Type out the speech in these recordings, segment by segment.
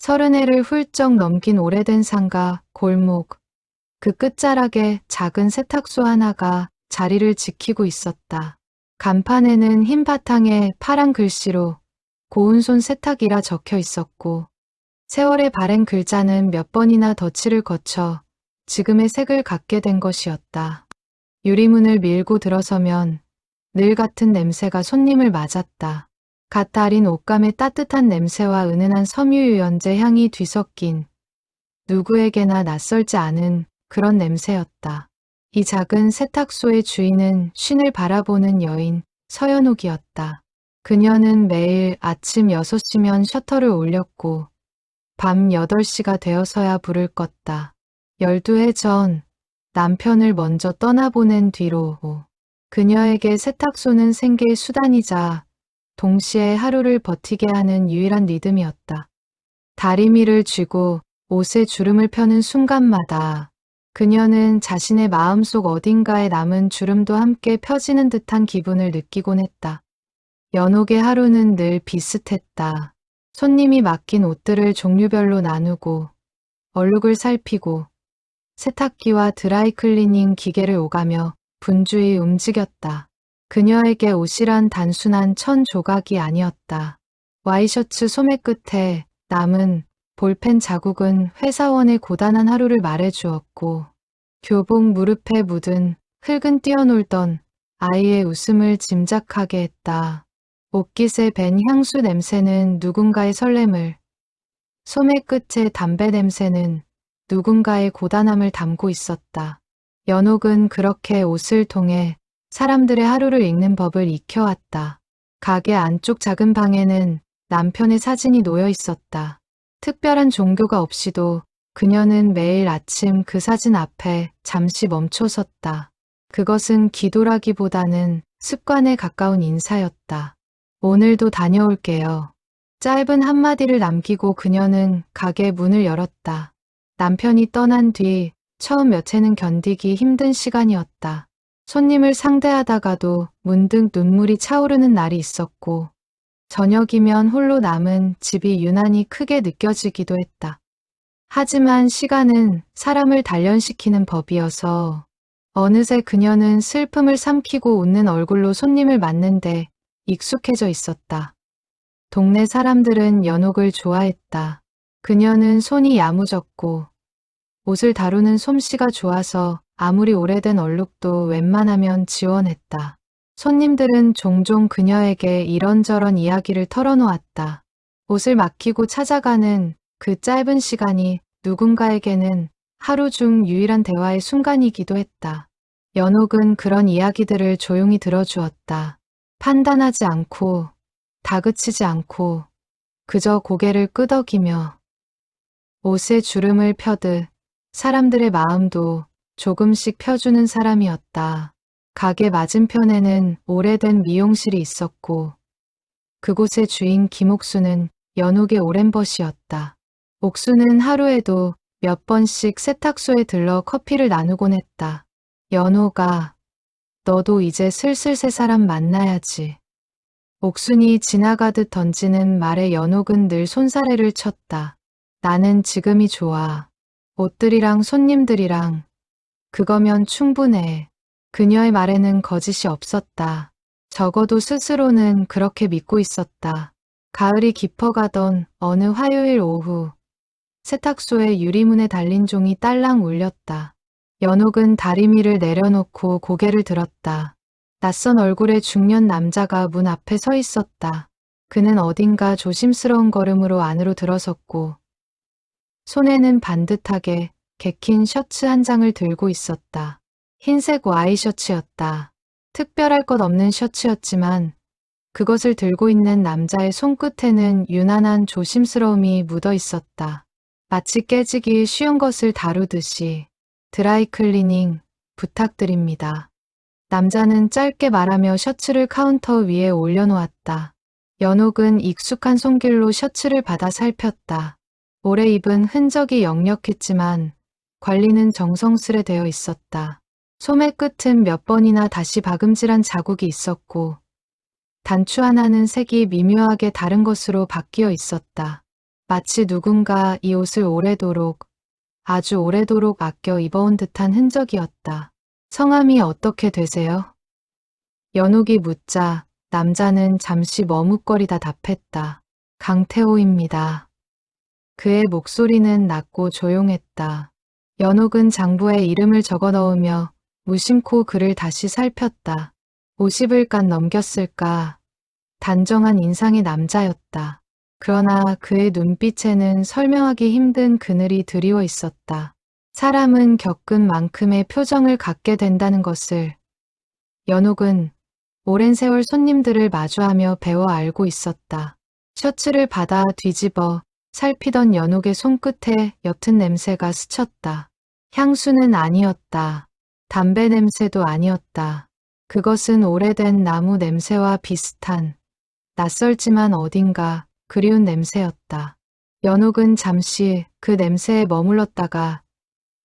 30회를 훌쩍 넘긴 오래된 상가, 골목. 그 끝자락에 작은 세탁소 하나가 자리를 지키고 있었다. 간판에는 흰 바탕에 파란 글씨로 고운손 세탁이라 적혀 있었고 세월의 바랜 글자는 몇 번이나 덧칠을 거쳐 지금의 색을 갖게 된 것이었다. 유리문을 밀고 들어서면 늘 같은 냄새가 손님을 맞았다. 갓 달인 옷감의 따뜻한 냄새와 은은한 섬유유연제 향이 뒤섞인 누구에게나 낯설지 않은 그런 냄새였다. 이 작은 세탁소의 주인은 쉰을 바라보는 여인 서연옥이었다. 그녀는 매일 아침 6시면 셔터를 올렸고 밤 8시가 되어서야 불을 껐다. 12해 전 남편을 먼저 떠나보낸 뒤로 그녀에게 세탁소는 생계의 수단이자 동시에 하루를 버티게 하는 유일한 리듬이었다. 다리미를 쥐고 옷에 주름을 펴는 순간마다 그녀는 자신의 마음속 어딘가에 남은 주름도 함께 펴지는 듯한 기분을 느끼곤 했다. 연옥의 하루는 늘 비슷했다. 손님이 맡긴 옷들을 종류별로 나누고 얼룩을 살피고 세탁기와 드라이클리닝 기계를 오가며 분주히 움직였다. 그녀에게 옷이란 단순한 천 조각이 아니었다. 와이셔츠 소매 끝에 남은 볼펜 자국은 회사원의 고단한 하루를 말해주었고 교복 무릎에 묻은 흙은 뛰어놀던 아이의 웃음을 짐작하게 했다. 옷깃에 밴 향수 냄새는 누군가의 설렘을, 소매 끝의 담배 냄새는 누군가의 고단함을 담고 있었다. 연옥은 그렇게 옷을 통해 사람들의 하루를 읽는 법을 익혀왔다. 가게 안쪽 작은 방에는 남편의 사진이 놓여 있었다. 특별한 종교가 없이도 그녀는 매일 아침 그 사진 앞에 잠시 멈춰 섰다. 그것은 기도라기보다는 습관에 가까운 인사였다. 오늘도 다녀올게요. 짧은 한마디를 남기고 그녀는 가게 문을 열었다. 남편이 떠난 뒤 처음 몇 해는 견디기 힘든 시간이었다. 손님을 상대하다가도 문득 눈물이 차오르는 날이 있었고 저녁이면 홀로 남은 집이 유난히 크게 느껴지기도 했다. 하지만 시간은 사람을 단련시키는 법이어서 어느새 그녀는 슬픔을 삼키고 웃는 얼굴로 손님을 맞는데 익숙해져 있었다. 동네 사람들은 연옥을 좋아했다. 그녀는 손이 야무졌고 옷을 다루는 솜씨가 좋아서 아무리 오래된 얼룩도 웬만하면 지원했다. 손님들은 종종 그녀에게 이런저런 이야기를 털어놓았다. 옷을 맡기고 찾아가는 그 짧은 시간이 누군가에게는 하루 중 유일한 대화의 순간이기도 했다. 연옥은 그런 이야기들을 조용히 들어주었다. 판단하지 않고 다그치지 않고 그저 고개를 끄덕이며 옷에 주름을 펴듯 사람들의 마음도 조금씩 펴주는 사람이었다. 가게 맞은편에는 오래된 미용실이 있었고 그곳의 주인 김옥수는 연옥의 오랜 벗이었다. 옥수는 하루에도 몇 번씩 세탁소에 들러 커피를 나누곤 했다. 연옥아, 너도 이제 슬슬 새 사람 만나야지. 옥순이 지나가듯 던지는 말에 연옥은 늘 손사래를 쳤다. 나는 지금이 좋아. 옷들이랑 손님들이랑 그거면 충분해. 그녀의 말에는 거짓이 없었다. 적어도 스스로는 그렇게 믿고 있었다. 가을이 깊어가던 어느 화요일 오후 세탁소의 유리문에 달린 종이 딸랑 울렸다. 연옥은 다리미를 내려놓고 고개를 들었다. 낯선 얼굴의 중년 남자가 문 앞에 서 있었다. 그는 어딘가 조심스러운 걸음으로 안으로 들어섰고 손에는 반듯하게 개킨 셔츠 한 장을 들고 있었다. 흰색 와이셔츠였다. 특별할 것 없는 셔츠였지만 그것을 들고 있는 남자의 손끝에는 유난한 조심스러움이 묻어 있었다. 마치 깨지기 쉬운 것을 다루듯이 드라이클리닝 부탁드립니다. 남자는 짧게 말하며 셔츠를 카운터 위에 올려놓았다. 연옥은 익숙한 손길로 셔츠를 받아 살폈다. 오래 입은 흔적이 역력했지만 관리는 정성스레 되어 있었다. 소매 끝은 몇 번이나 다시 박음질한 자국이 있었고 단추 하나는 색이 미묘하게 다른 것으로 바뀌어 있었다. 마치 누군가 이 옷을 오래도록, 아주 오래도록 아껴 입어온 듯한 흔적이었다. 성함이 어떻게 되세요? 연옥이 묻자 남자는 잠시 머뭇거리다 답했다. 강태호입니다. 그의 목소리는 낮고 조용했다. 연옥은 장부에 이름을 적어 넣으며 무심코 그를 다시 살폈다. 50을 넘겼을까? 단정한 인상의 남자였다. 그러나 그의 눈빛에는 설명하기 힘든 그늘이 드리워 있었다. 사람은 겪은 만큼의 표정을 갖게 된다는 것을 연옥은 오랜 세월 손님들을 마주하며 배워 알고 있었다. 셔츠를 받아 뒤집어 살피던 연옥의 손끝에 옅은 냄새가 스쳤다. 향수는 아니었다. 담배 냄새도 아니었다. 그것은 오래된 나무 냄새와 비슷한 낯설지만 어딘가 그리운 냄새였다. 연옥은 잠시 그 냄새에 머물렀다가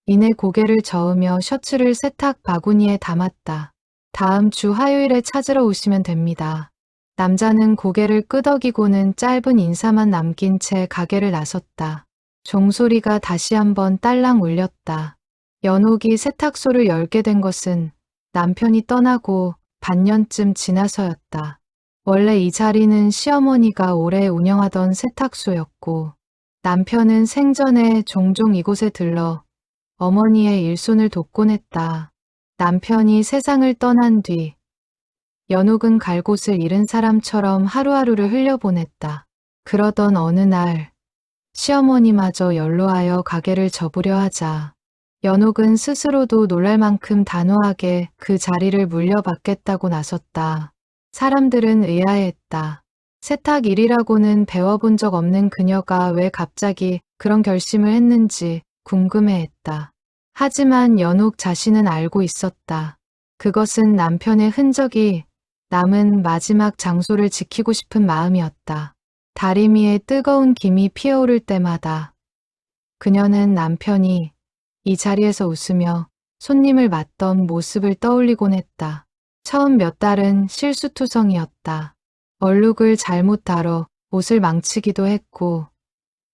이내 고개를 저으며 셔츠를 세탁 바구니에 담았다. 다음 주 화요일에 찾으러 오시면 됩니다. 남자는 고개를 끄덕이고는 짧은 인사만 남긴 채 가게를 나섰다. 종소리가 다시 한번 딸랑 울렸다. 연옥이 세탁소를 열게 된 것은 남편이 떠나고 반년쯤 지나서였다. 원래 이 자리는 시어머니가 오래 운영하던 세탁소였고 남편은 생전에 종종 이곳에 들러 어머니의 일손을 돕곤 했다. 남편이 세상을 떠난 뒤 연옥은 갈 곳을 잃은 사람처럼 하루하루를 흘려보냈다. 그러던 어느 날 시어머니마저 연로하여 가게를 접으려 하자 연옥은 스스로도 놀랄 만큼 단호하게 그 자리를 물려받겠다고 나섰다. 사람들은 의아해했다. 세탁 일이라고는 배워본 적 없는 그녀가 왜 갑자기 그런 결심을 했는지 궁금해했다. 하지만 연옥 자신은 알고 있었다. 그것은 남편의 흔적이 남은 마지막 장소를 지키고 싶은 마음이었다. 다리미에 뜨거운 김이 피어오를 때마다 그녀는 남편이 이 자리에서 웃으며 손님을 맞던 모습을 떠올리곤 했다. 처음 몇 달은 실수투성이었다. 얼룩을 잘못 다뤄 옷을 망치기도 했고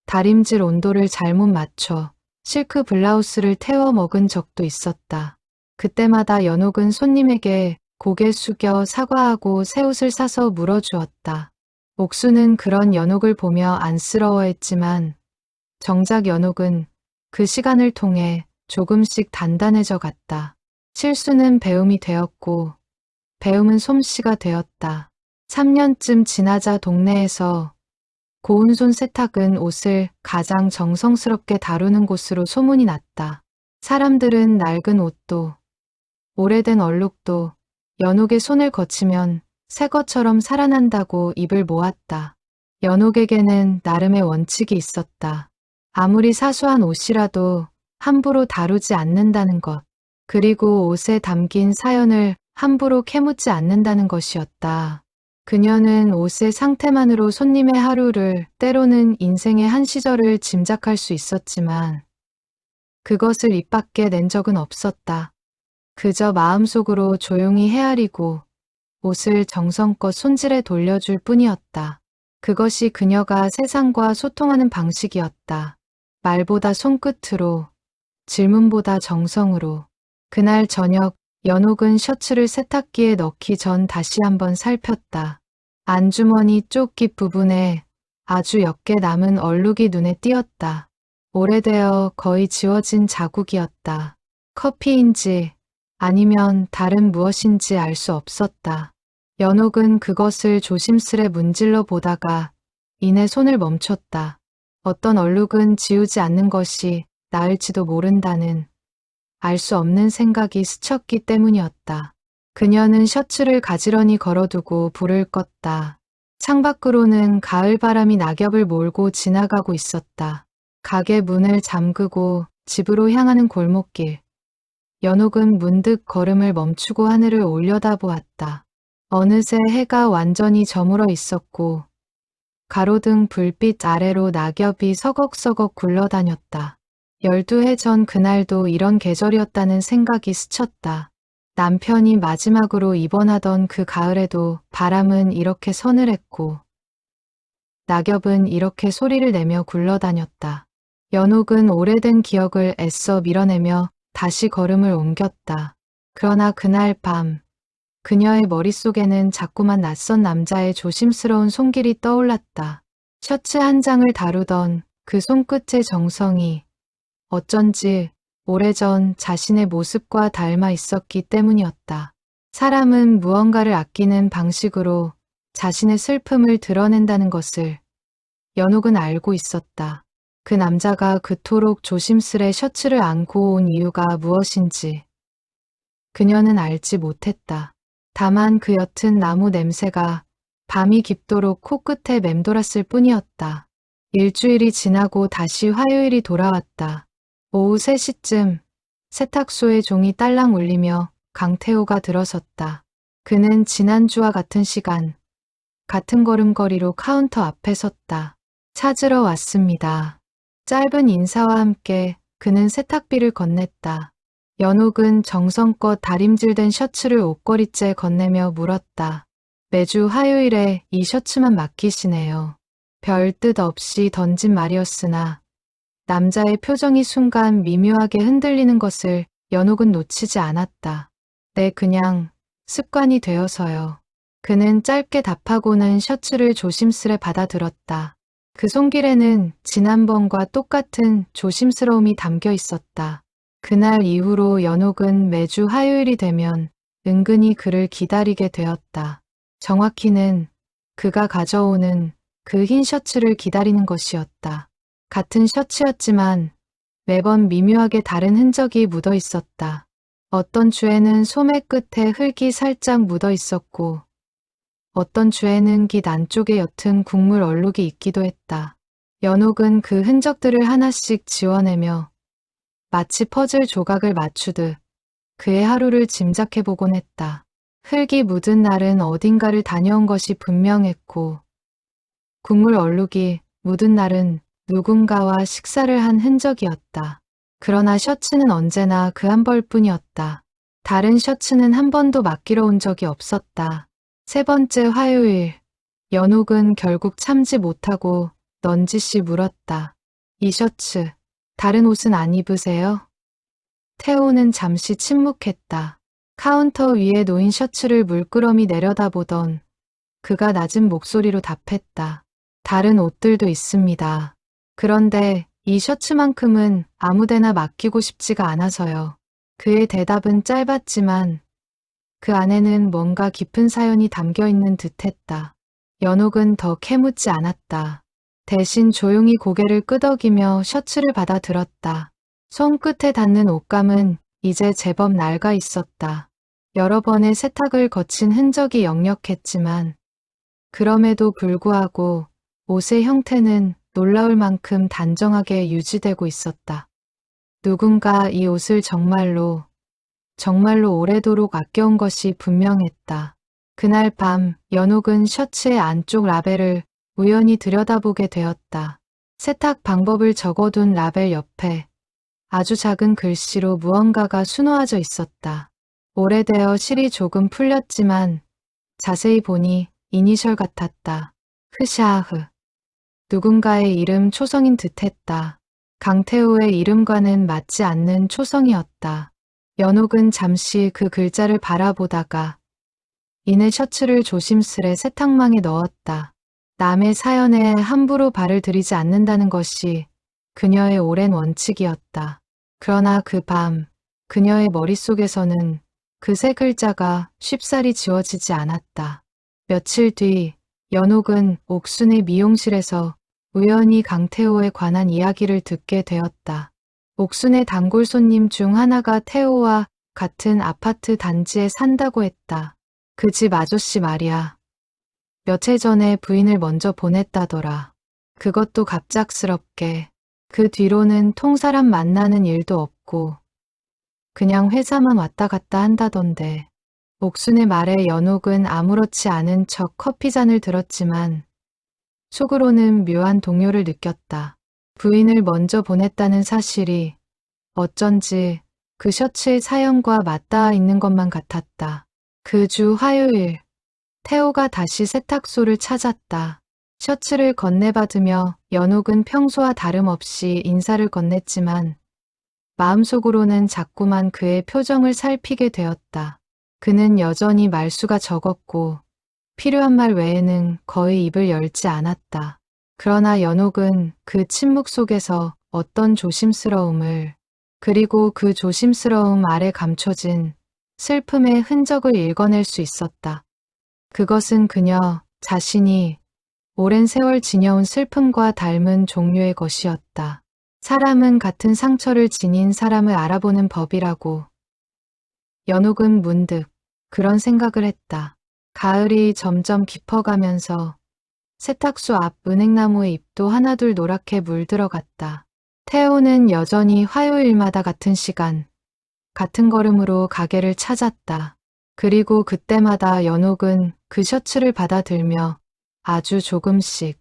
다림질 온도를 잘못 맞춰 실크 블라우스를 태워 먹은 적도 있었다. 그때마다 연옥은 손님에게 고개 숙여 사과하고 새 옷을 사서 물어주었다. 옥수는 그런 연옥을 보며 안쓰러워했지만 정작 연옥은 그 시간을 통해 조금씩 단단해져 갔다. 실수는 배움이 되었고 배움은 솜씨가 되었다. 3년쯤 지나자 동네에서 고운손 세탁은 옷을 가장 정성스럽게 다루는 곳으로 소문이 났다. 사람들은 낡은 옷도 오래된 얼룩도 연옥의 손을 거치면 새 것처럼 살아난다고 입을 모았다. 연옥에게는 나름의 원칙이 있었다. 아무리 사소한 옷이라도 함부로 다루지 않는다는 것, 그리고 옷에 담긴 사연을 함부로 캐묻지 않는다는 것이었다. 그녀는 옷의 상태만으로 손님의 하루를, 때로는 인생의 한 시절을 짐작할 수 있었지만 그것을 입 밖에 낸 적은 없었다. 그저 마음속으로 조용히 헤아리고 옷을 정성껏 손질해 돌려줄 뿐이었다. 그것이 그녀가 세상과 소통하는 방식이었다. 말보다 손끝으로, 질문보다 정성으로. 그날 저녁 연옥은 셔츠를 세탁기에 넣기 전 다시 한번 살폈다. 안주머니 쪽 깃 부분에 아주 옅게 남은 얼룩이 눈에 띄었다. 오래되어 거의 지워진 자국이었다. 커피인지 아니면 다른 무엇인지 알 수 없었다. 연옥은 그것을 조심스레 문질러 보다가 이내 손을 멈췄다. 어떤 얼룩은 지우지 않는 것이 나을지도 모른다는 알 수 없는 생각이 스쳤기 때문이었다. 그녀는 셔츠를 가지런히 걸어두고 불을 껐다. 창밖으로는 가을바람이 낙엽을 몰고 지나가고 있었다. 가게 문을 잠그고 집으로 향하는 골목길. 연옥은 문득 걸음을 멈추고 하늘을 올려다보았다. 어느새 해가 완전히 저물어 있었고 가로등 불빛 아래로 낙엽이 서걱서걱 굴러다녔다. 12해 전 그날도 이런 계절이었다는 생각이 스쳤다. 남편이 마지막으로 입원하던 그 가을에도 바람은 이렇게 서늘했고 낙엽은 이렇게 소리를 내며 굴러다녔다. 연옥은 오래된 기억을 애써 밀어내며 다시 걸음을 옮겼다. 그러나 그날 밤 그녀의 머릿속에는 자꾸만 낯선 남자의 조심스러운 손길이 떠올랐다. 셔츠 한 장을 다루던 그 손끝의 정성이 어쩐지 오래전 자신의 모습과 닮아 있었기 때문이었다. 사람은 무언가를 아끼는 방식으로 자신의 슬픔을 드러낸다는 것을 연옥은 알고 있었다. 그 남자가 그토록 조심스레 셔츠를 안고 온 이유가 무엇인지 그녀는 알지 못했다. 다만 그 옅은 나무 냄새가 밤이 깊도록 코끝에 맴돌았을 뿐이었다. 일주일이 지나고 다시 화요일이 돌아왔다. 오후 3시쯤 세탁소의 종이 딸랑 울리며 강태호가 들어섰다. 그는 지난주와 같은 시간, 같은 걸음걸이로 카운터 앞에 섰다. 찾으러 왔습니다. 짧은 인사와 함께 그는 세탁비를 건넸다. 연옥은 정성껏 다림질된 셔츠를 옷걸이째 건네며 물었다. 매주 화요일에 이 셔츠만 맡기시네요. 별 뜻 없이 던진 말이었으나 남자의 표정이 순간 미묘하게 흔들리는 것을 연옥은 놓치지 않았다. 네, 그냥 습관이 되어서요. 그는 짧게 답하고는 셔츠를 조심스레 받아들었다. 그 손길에는 지난번과 똑같은 조심스러움이 담겨 있었다. 그날 이후로 연옥은 매주 화요일이 되면 은근히 그를 기다리게 되었다. 정확히는 그가 가져오는 그 흰 셔츠를 기다리는 것이었다. 같은 셔츠였지만 매번 미묘하게 다른 흔적이 묻어 있었다. 어떤 주에는 소매 끝에 흙이 살짝 묻어 있었고 어떤 주에는 깃 안쪽에 옅은 국물 얼룩이 있기도 했다. 연옥은 그 흔적들을 하나씩 지워내며 마치 퍼즐 조각을 맞추듯 그의 하루를 짐작해보곤 했다. 흙이 묻은 날은 어딘가를 다녀온 것이 분명했고 국물 얼룩이 묻은 날은 누군가와 식사를 한 흔적이었다. 그러나 셔츠는 언제나 그 한 벌뿐이었다. 다른 셔츠는 한 번도 맡기러 온 적이 없었다. 3번째 화요일, 연옥은 결국 참지 못하고 넌지시 물었다. 이 셔츠, 다른 옷은 안 입으세요? 태호는 잠시 침묵했다. 카운터 위에 놓인 셔츠를 물끄러미 내려다보던 그가 낮은 목소리로 답했다. 다른 옷들도 있습니다. 그런데 이 셔츠만큼은 아무데나 맡기고 싶지가 않아서요. 그의 대답은 짧았지만 그 안에는 뭔가 깊은 사연이 담겨 있는 듯했다. 연옥은 더 캐묻지 않았다. 대신 조용히 고개를 끄덕이며 셔츠를 받아 들었다. 손끝에 닿는 옷감은 이제 제법 낡아 있었다. 여러 번의 세탁을 거친 흔적이 역력했지만 그럼에도 불구하고 옷의 형태는 놀라울 만큼 단정하게 유지되고 있었다. 누군가 이 옷을 정말로 오래도록 아껴온 것이 분명했다. 그날 밤 연옥은 셔츠의 안쪽 라벨을 우연히 들여다보게 되었다. 세탁 방법을 적어둔 라벨 옆에 아주 작은 글씨로 무언가가 수놓아져 있었다. 오래되어 실이 조금 풀렸지만 자세히 보니 이니셜 같았다. 흐샤흐. 누군가의 이름 초성인 듯했다. 강태호의 이름과는 맞지 않는 초성이었다. 연옥은 잠시 그 글자를 바라보다가 이내 셔츠를 조심스레 세탁망에 넣었다. 남의 사연에 함부로 발을 들이지 않는다는 것이 그녀의 오랜 원칙이었다. 그러나 그 밤 그녀의 머릿속에서는 그 세 글자가 쉽사리 지워지지 않았다. 며칠 뒤 연옥은 옥순의 미용실에서 우연히 강태호에 관한 이야기를 듣게 되었다. 옥순의 단골 손님 중 하나가 태호와 같은 아파트 단지에 산다고 했다. 그 집 아저씨 말이야. 몇 해 전에 부인을 먼저 보냈다더라. 그것도 갑작스럽게. 그 뒤로는 통사람 만나는 일도 없고 그냥 회사만 왔다 갔다 한다던데. 옥순의 말에 연옥은 아무렇지 않은 척 커피잔을 들었지만 속으로는 묘한 동요를 느꼈다. 부인을 먼저 보냈다는 사실이 어쩐지 그 셔츠의 사연과 맞닿아 있는 것만 같았다. 그 주 화요일, 태호가 다시 세탁소를 찾았다. 셔츠를 건네받으며 연옥은 평소와 다름없이 인사를 건넸지만 마음속으로는 자꾸만 그의 표정을 살피게 되었다. 그는 여전히 말수가 적었고 필요한 말 외에는 거의 입을 열지 않았다. 그러나 연옥은 그 침묵 속에서 어떤 조심스러움을, 그리고 그 조심스러움 아래 감춰진 슬픔의 흔적을 읽어낼 수 있었다. 그것은 그녀 자신이 오랜 세월 지녀온 슬픔과 닮은 종류의 것이었다. 사람은 같은 상처를 지닌 사람을 알아보는 법이라고. 연옥은 문득 그런 생각을 했다. 가을이 점점 깊어가면서 세탁소 앞 은행나무의 잎도 하나둘 노랗게 물들어갔다. 태호는 여전히 화요일마다 같은 시간, 같은 걸음으로 가게를 찾았다. 그리고 그때마다 연옥은 그 셔츠를 받아들며 아주 조금씩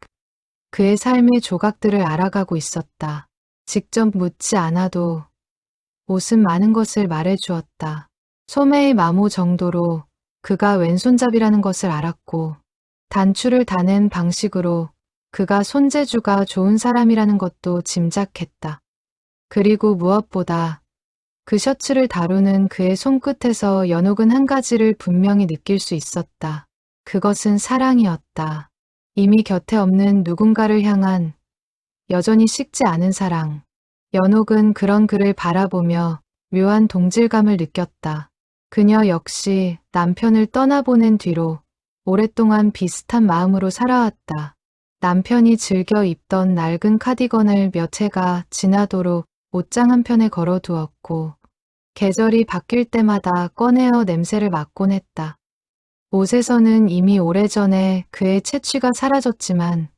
그의 삶의 조각들을 알아가고 있었다. 직접 묻지 않아도 옷은 많은 것을 말해주었다. 소매의 마모 정도로 그가 왼손잡이라는 것을 알았고, 단추를 다는 방식으로 그가 손재주가 좋은 사람이라는 것도 짐작했다. 그리고 무엇보다 그 셔츠를 다루는 그의 손끝에서 연옥은 한 가지를 분명히 느낄 수 있었다. 그것은 사랑이었다. 이미 곁에 없는 누군가를 향한 여전히 식지 않은 사랑. 연옥은 그런 그를 바라보며 묘한 동질감을 느꼈다. 그녀 역시 남편을 떠나보낸 뒤로 오랫동안 비슷한 마음으로 살아왔다. 남편이 즐겨 입던 낡은 카디건을 몇 해가 지나도록 옷장 한편에 걸어두었고, 계절이 바뀔 때마다 꺼내어 냄새를 맡곤 했다. 옷에서는 이미 오래전에 그의 채취가 사라졌지만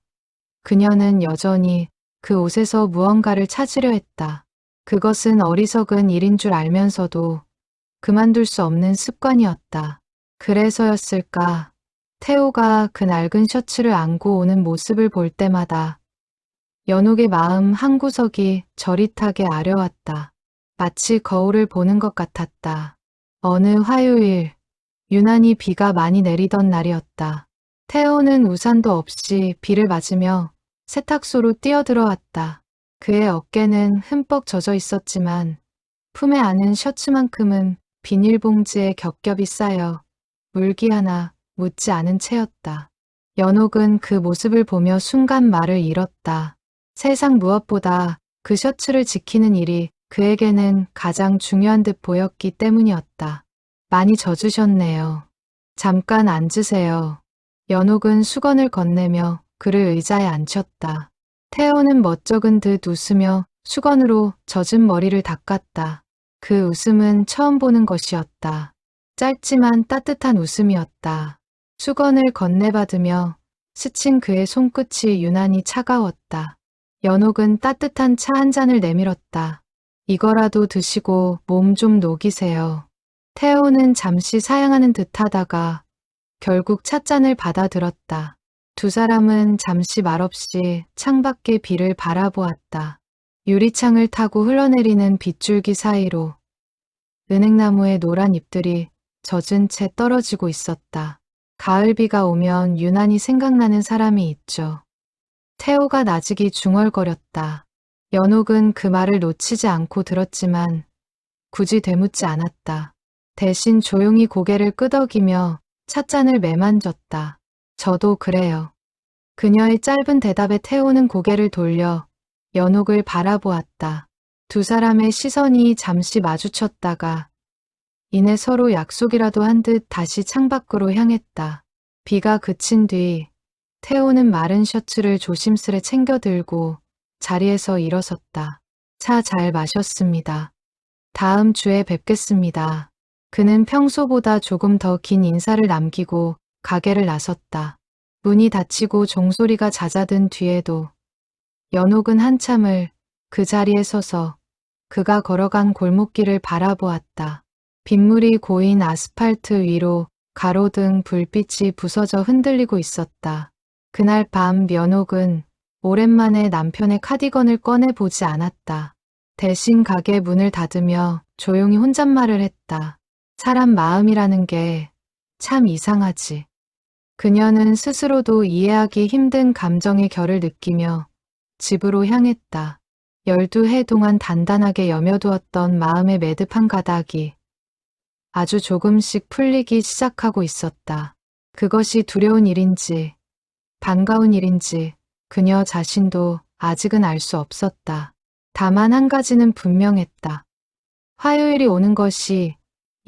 그녀는 여전히 그 옷에서 무언가를 찾으려 했다. 그것은 어리석은 일인 줄 알면서도 그만둘 수 없는 습관이었다. 그래서였을까? 태호가 그 낡은 셔츠를 안고 오는 모습을 볼 때마다 연옥의 마음 한구석이 저릿하게 아려왔다. 마치 거울을 보는 것 같았다. 어느 화요일, 유난히 비가 많이 내리던 날이었다. 태호는 우산도 없이 비를 맞으며 세탁소로 뛰어들어왔다. 그의 어깨는 흠뻑 젖어 있었지만 품에 안은 셔츠만큼은 비닐봉지에 겹겹이 쌓여 물기 하나 묻지 않은 채였다. 연옥은 그 모습을 보며 순간 말을 잃었다. 세상 무엇보다 그 셔츠를 지키는 일이 그에게는 가장 중요한 듯 보였기 때문이었다. 많이 젖으셨네요. 잠깐 앉으세요. 연옥은 수건을 건네며 그를 의자에 앉혔다. 태호는 멋쩍은 듯 웃으며 수건으로 젖은 머리를 닦았다. 그 웃음은 처음 보는 것이었다. 짧지만 따뜻한 웃음이었다. 수건을 건네받으며 스친 그의 손끝이 유난히 차가웠다. 연옥은 따뜻한 차 한 잔을 내밀었다. 이거라도 드시고 몸 좀 녹이세요. 태호는 잠시 사양하는 듯하다가 결국 찻잔을 받아들었다. 두 사람은 잠시 말없이 창밖의 비를 바라보았다. 유리창을 타고 흘러내리는 빗줄기 사이로 은행나무의 노란 잎들이 젖은 채 떨어지고 있었다. 가을비가 오면 유난히 생각나는 사람이 있죠. 태호가 나직이 중얼거렸다. 연옥은 그 말을 놓치지 않고 들었지만 굳이 되묻지 않았다. 대신 조용히 고개를 끄덕이며 찻잔을 매만졌다. 저도 그래요. 그녀의 짧은 대답에 태호는 고개를 돌려 연옥을 바라보았다. 두 사람의 시선이 잠시 마주쳤다가 이내 서로 약속이라도 한 듯 다시 창밖으로 향했다. 비가 그친 뒤 태호는 마른 셔츠를 조심스레 챙겨 들고 자리에서 일어섰다. 차 잘 마셨습니다. 다음 주에 뵙겠습니다. 그는 평소보다 조금 더 긴 인사를 남기고 가게를 나섰다. 문이 닫히고 종소리가 잦아든 뒤에도 연옥은 한참을 그 자리에 서서 그가 걸어간 골목길을 바라보았다. 빗물이 고인 아스팔트 위로 가로등 불빛이 부서져 흔들리고 있었다. 그날 밤 연옥은 오랜만에 남편의 카디건을 꺼내보지 않았다. 대신 가게 문을 닫으며 조용히 혼잣말을 했다. 사람 마음이라는 게 참 이상하지. 그녀는 스스로도 이해하기 힘든 감정의 결을 느끼며 집으로 향했다. 12해 동안 단단하게 여며두었던 마음의 매듭한 가닥이 아주 조금씩 풀리기 시작하고 있었다. 그것이 두려운 일인지 반가운 일인지 그녀 자신도 아직은 알 수 없었다. 다만 한 가지는 분명했다. 화요일이 오는 것이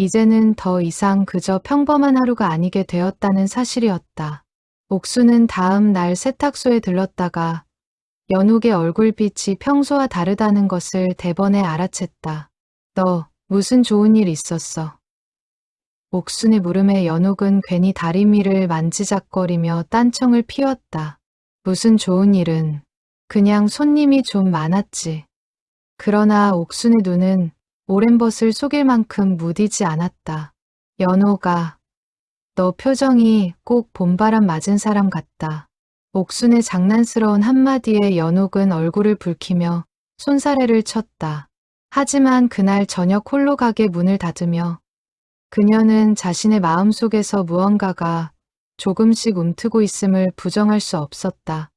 이제는 더 이상 그저 평범한 하루가 아니게 되었다는 사실이었다. 옥수는 다음 날 세탁소에 들렀다가 연옥의 얼굴빛이 평소와 다르다는 것을 대번에 알아챘다. 너 무슨 좋은 일 있었어? 옥순의 물음에 연옥은 괜히 다리미를 만지작거리며 딴청을 피웠다. 무슨 좋은 일은 그냥 손님이 좀 많았지. 그러나 옥순의 눈은 오랜 벗을 속일 만큼 무디지 않았다. 연옥아, 너 표정이 꼭 봄바람 맞은 사람 같다. 옥순의 장난스러운 한마디에 연옥은 얼굴을 붉히며 손사래를 쳤다. 하지만 그날 저녁 홀로 가게 문을 닫으며 그녀는 자신의 마음속에서 무언가가 조금씩 움트고 있음을 부정할 수 없었다.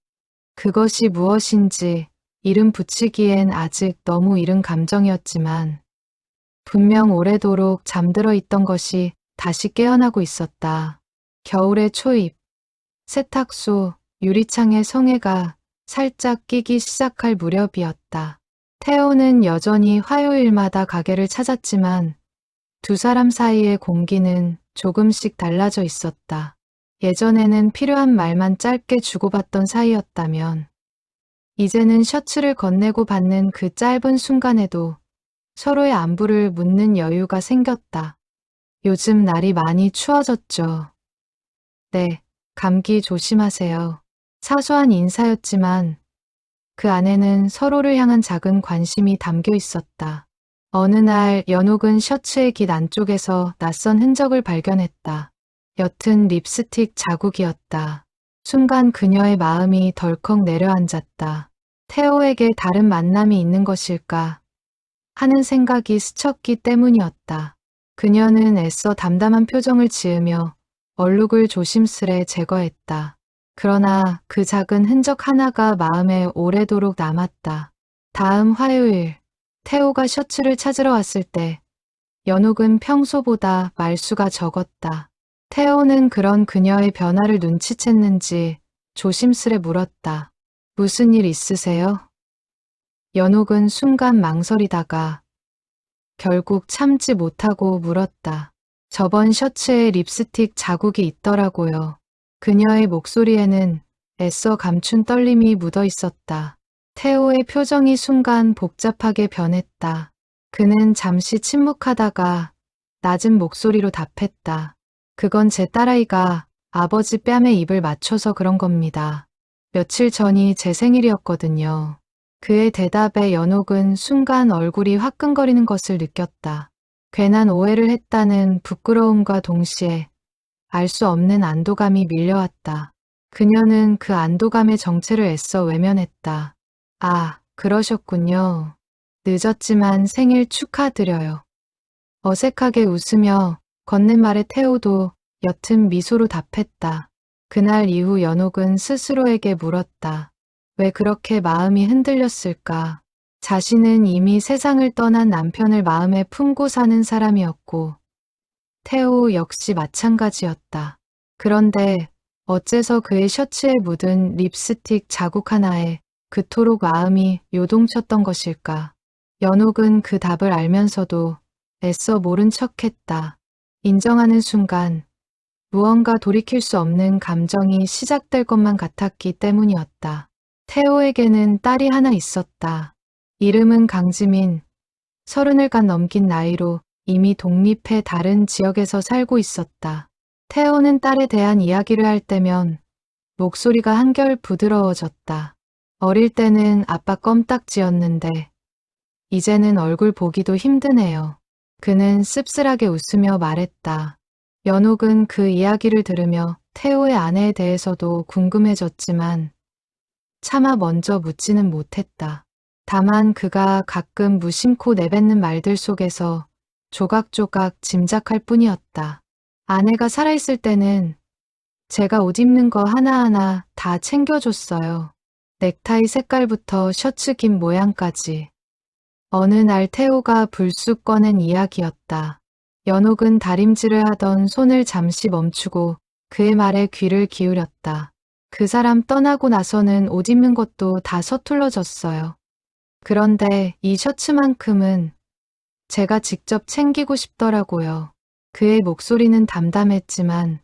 그것이 무엇인지 이름 붙이기엔 아직 너무 이른 감정이었지만 분명 오래도록 잠들어 있던 것이 다시 깨어나고 있었다. 겨울의 초입, 세탁소, 유리창에 성에가 살짝 끼기 시작할 무렵이었다. 태호는 여전히 화요일마다 가게를 찾았지만 두 사람 사이의 공기는 조금씩 달라져 있었다. 예전에는 필요한 말만 짧게 주고받던 사이였다면 이제는 셔츠를 건네고 받는 그 짧은 순간에도 서로의 안부를 묻는 여유가 생겼다. 요즘 날이 많이 추워졌죠. 네, 감기 조심하세요. 사소한 인사였지만 그 안에는 서로를 향한 작은 관심이 담겨 있었다. 어느 날 연옥은 셔츠의 깃 안쪽에서 낯선 흔적을 발견했다. 옅은 립스틱 자국이었다. 순간 그녀의 마음이 덜컥 내려앉았다. 태호에게 다른 만남이 있는 것일까 하는 생각이 스쳤기 때문이었다. 그녀는 애써 담담한 표정을 지으며 얼룩을 조심스레 제거했다. 그러나 그 작은 흔적 하나가 마음에 오래도록 남았다. 다음 화요일, 태호가 셔츠를 찾으러 왔을 때 연옥은 평소보다 말수가 적었다. 태호는 그런 그녀의 변화를 눈치챘는지 조심스레 물었다. 무슨 일 있으세요? 연옥은 순간 망설이다가 결국 참지 못하고 물었다. 저번 셔츠에 립스틱 자국이 있더라고요. 그녀의 목소리에는 애써 감춘 떨림이 묻어 있었다. 태호의 표정이 순간 복잡하게 변했다. 그는 잠시 침묵하다가 낮은 목소리로 답했다. 그건 제 딸아이가 아버지 뺨에 입을 맞춰서 그런 겁니다. 며칠 전이 제 생일이었거든요. 그의 대답에 연옥은 순간 얼굴이 화끈거리는 것을 느꼈다. 괜한 오해를 했다는 부끄러움과 동시에 알 수 없는 안도감이 밀려왔다. 그녀는 그 안도감의 정체를 애써 외면했다. 아, 그러셨군요. 늦었지만 생일 축하드려요. 어색하게 웃으며 건넨 말에 태호도 옅은 미소로 답했다. 그날 이후 연옥은 스스로에게 물었다. 왜 그렇게 마음이 흔들렸을까? 자신은 이미 세상을 떠난 남편을 마음에 품고 사는 사람이었고 태호 역시 마찬가지였다. 그런데 어째서 그의 셔츠에 묻은 립스틱 자국 하나에 그토록 마음이 요동쳤던 것일까? 연옥은 그 답을 알면서도 애써 모른 척했다. 인정하는 순간 무언가 돌이킬 수 없는 감정이 시작될 것만 같았기 때문이었다. 태호에게는 딸이 하나 있었다. 이름은 강지민. 30을 간 넘긴 나이로 이미 독립해 다른 지역에서 살고 있었다. 태호는 딸에 대한 이야기를 할 때면 목소리가 한결 부드러워졌다. 어릴 때는 아빠 껌딱지였는데 이제는 얼굴 보기도 힘드네요. 그는 씁쓸하게 웃으며 말했다. 연옥은 그 이야기를 들으며 태호의 아내에 대해서도 궁금해졌지만 차마 먼저 묻지는 못했다. 다만 그가 가끔 무심코 내뱉는 말들 속에서 조각조각 짐작할 뿐이었다. 아내가 살아있을 때는 제가 옷 입는 거 하나하나 다 챙겨줬어요. 넥타이 색깔부터 셔츠 긴 모양까지. 어느 날 태호가 불쑥 꺼낸 이야기였다. 연옥은 다림질을 하던 손을 잠시 멈추고 그의 말에 귀를 기울였다. 그 사람 떠나고 나서는 옷 입는 것도 다 서툴러졌어요. 그런데 이 셔츠만큼은 제가 직접 챙기고 싶더라고요. 그의 목소리는 담담했지만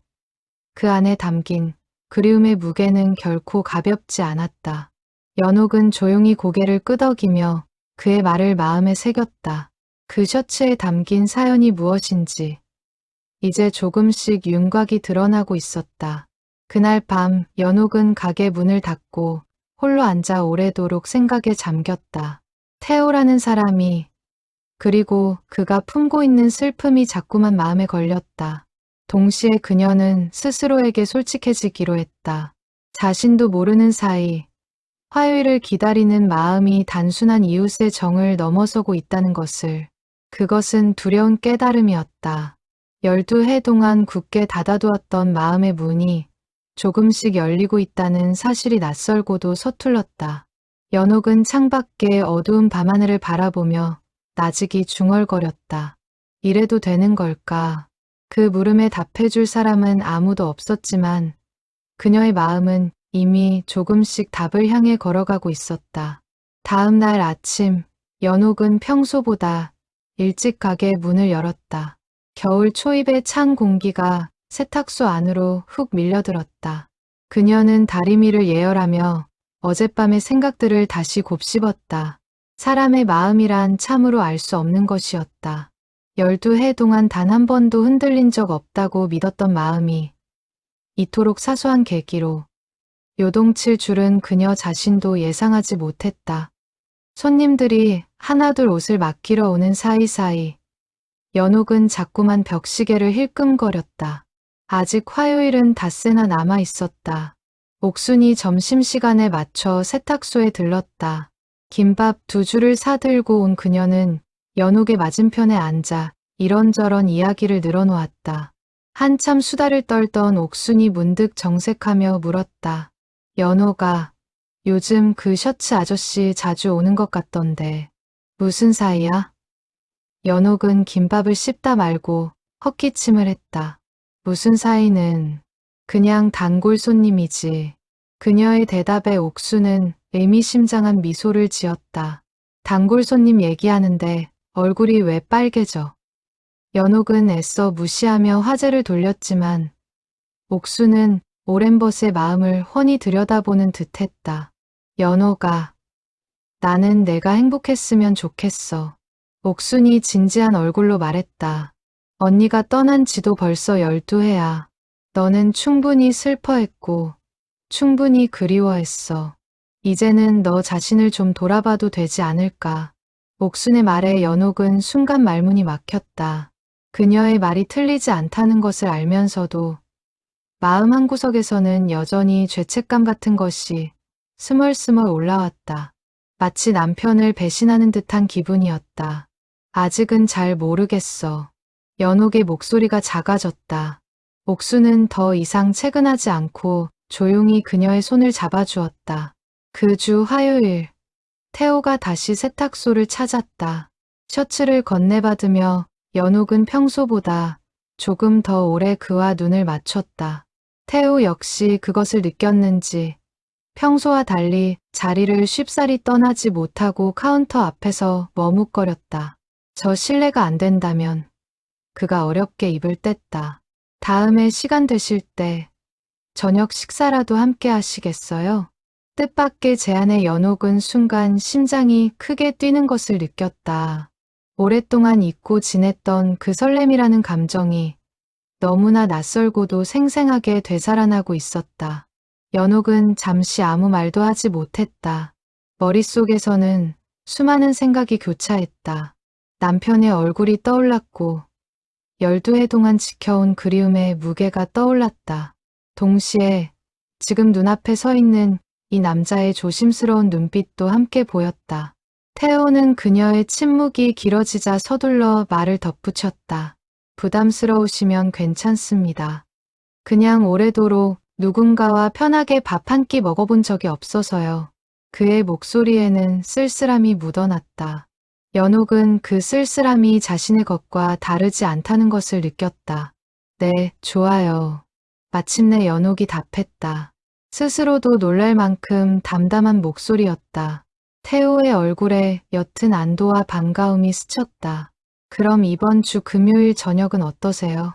그 안에 담긴 그리움의 무게는 결코 가볍지 않았다. 연옥은 조용히 고개를 끄덕이며 그의 말을 마음에 새겼다. 그 셔츠에 담긴 사연이 무엇인지 이제 조금씩 윤곽이 드러나고 있었다. 그날 밤 연옥은 가게 문을 닫고 홀로 앉아 오래도록 생각에 잠겼다. 태호라는 사람이, 그리고 그가 품고 있는 슬픔이 자꾸만 마음에 걸렸다. 동시에 그녀는 스스로에게 솔직해지기로 했다. 자신도 모르는 사이 화요일을 기다리는 마음이 단순한 이웃의 정을 넘어서고 있다는 것을. 그것은 두려운 깨달음이었다. 12해 동안 굳게 닫아두었던 마음의 문이 조금씩 열리고 있다는 사실이 낯설고도 서툴렀다. 연옥은 창밖의 어두운 밤하늘을 바라보며 나직이 중얼거렸다. 이래도 되는 걸까? 그 물음에 답해줄 사람은 아무도 없었지만 그녀의 마음은 이미 조금씩 답을 향해 걸어가고 있었다. 다음 날 아침, 연옥은 평소보다 일찍 가게 문을 열었다. 겨울 초입의 찬 공기가 세탁소 안으로 훅 밀려들었다. 그녀는 다리미를 예열하며 어젯밤의 생각들을 다시 곱씹었다. 사람의 마음이란 참으로 알 수 없는 것이었다. 12해 동안 단 한 번도 흔들린 적 없다고 믿었던 마음이 이토록 사소한 계기로 요동칠 줄은 그녀 자신도 예상하지 못했다. 손님들이 하나둘 옷을 맡기러 오는 사이사이 연옥은 자꾸만 벽시계를 힐끔거렸다. 아직 화요일은 닷새나 남아 있었다. 옥순이 점심시간에 맞춰 세탁소에 들렀다. 김밥 2줄을 사들고 온 그녀는 연옥의 맞은편에 앉아 이런저런 이야기를 늘어놓았다. 한참 수다를 떨던 옥순이 문득 정색하며 물었다. 연옥아, 요즘 그 셔츠 아저씨 자주 오는 것 같던데 무슨 사이야? 연옥은 김밥을 씹다 말고 헛기침을 했다. 무슨 사이는 그냥 단골 손님이지. 그녀의 대답에 옥수는 의미심장한 미소를 지었다. 단골 손님 얘기하는데 얼굴이 왜 빨개져? 연옥은 애써 무시하며 화제를 돌렸지만 옥수는 오랜 벗의 마음을 훤히 들여다보는 듯했다. 연옥아, 나는 내가 행복했으면 좋겠어. 옥순이 진지한 얼굴로 말했다. 언니가 떠난 지도 벌써 12해야. 너는 충분히 슬퍼했고 충분히 그리워했어. 이제는 너 자신을 좀 돌아봐도 되지 않을까. 옥순의 말에 연옥은 순간 말문이 막혔다. 그녀의 말이 틀리지 않다는 것을 알면서도 마음 한구석에서는 여전히 죄책감 같은 것이 스멀스멀 올라왔다. 마치 남편을 배신하는 듯한 기분이었다. 아직은 잘 모르겠어. 연옥의 목소리가 작아졌다. 옥수는 더 이상 채근하지 않고 조용히 그녀의 손을 잡아주었다. 그 주 화요일, 태호가 다시 세탁소를 찾았다. 셔츠를 건네받으며 연옥은 평소보다 조금 더 오래 그와 눈을 맞췄다. 태호 역시 그것을 느꼈는지 평소와 달리 자리를 쉽사리 떠나지 못하고 카운터 앞에서 머뭇거렸다. 저 실례가 안 된다면 그가 어렵게 입을 뗐다. 다음에 시간 되실 때 저녁 식사라도 함께 하시겠어요? 뜻밖의 제안에 연옥은 순간 심장이 크게 뛰는 것을 느꼈다. 오랫동안 잊고 지냈던 그 설렘이라는 감정이 너무나 낯설고도 생생하게 되살아나고 있었다. 연옥은 잠시 아무 말도 하지 못했다. 머릿속에서는 수많은 생각이 교차했다. 남편의 얼굴이 떠올랐고 12해 동안 지켜온 그리움의 무게가 떠올랐다. 동시에 지금 눈앞에 서 있는 이 남자의 조심스러운 눈빛도 함께 보였다. 태호는 그녀의 침묵이 길어지자 서둘러 말을 덧붙였다. 부담스러우시면 괜찮습니다. 그냥 오래도록 누군가와 편하게 밥 한 끼 먹어본 적이 없어서요. 그의 목소리에는 쓸쓸함이 묻어났다. 연옥은 그 쓸쓸함이 자신의 것과 다르지 않다는 것을 느꼈다. 네, 좋아요. 마침내 연옥이 답했다. 스스로도 놀랄 만큼 담담한 목소리였다. 태호의 얼굴에 옅은 안도와 반가움이 스쳤다. 그럼 이번 주 금요일 저녁은 어떠세요?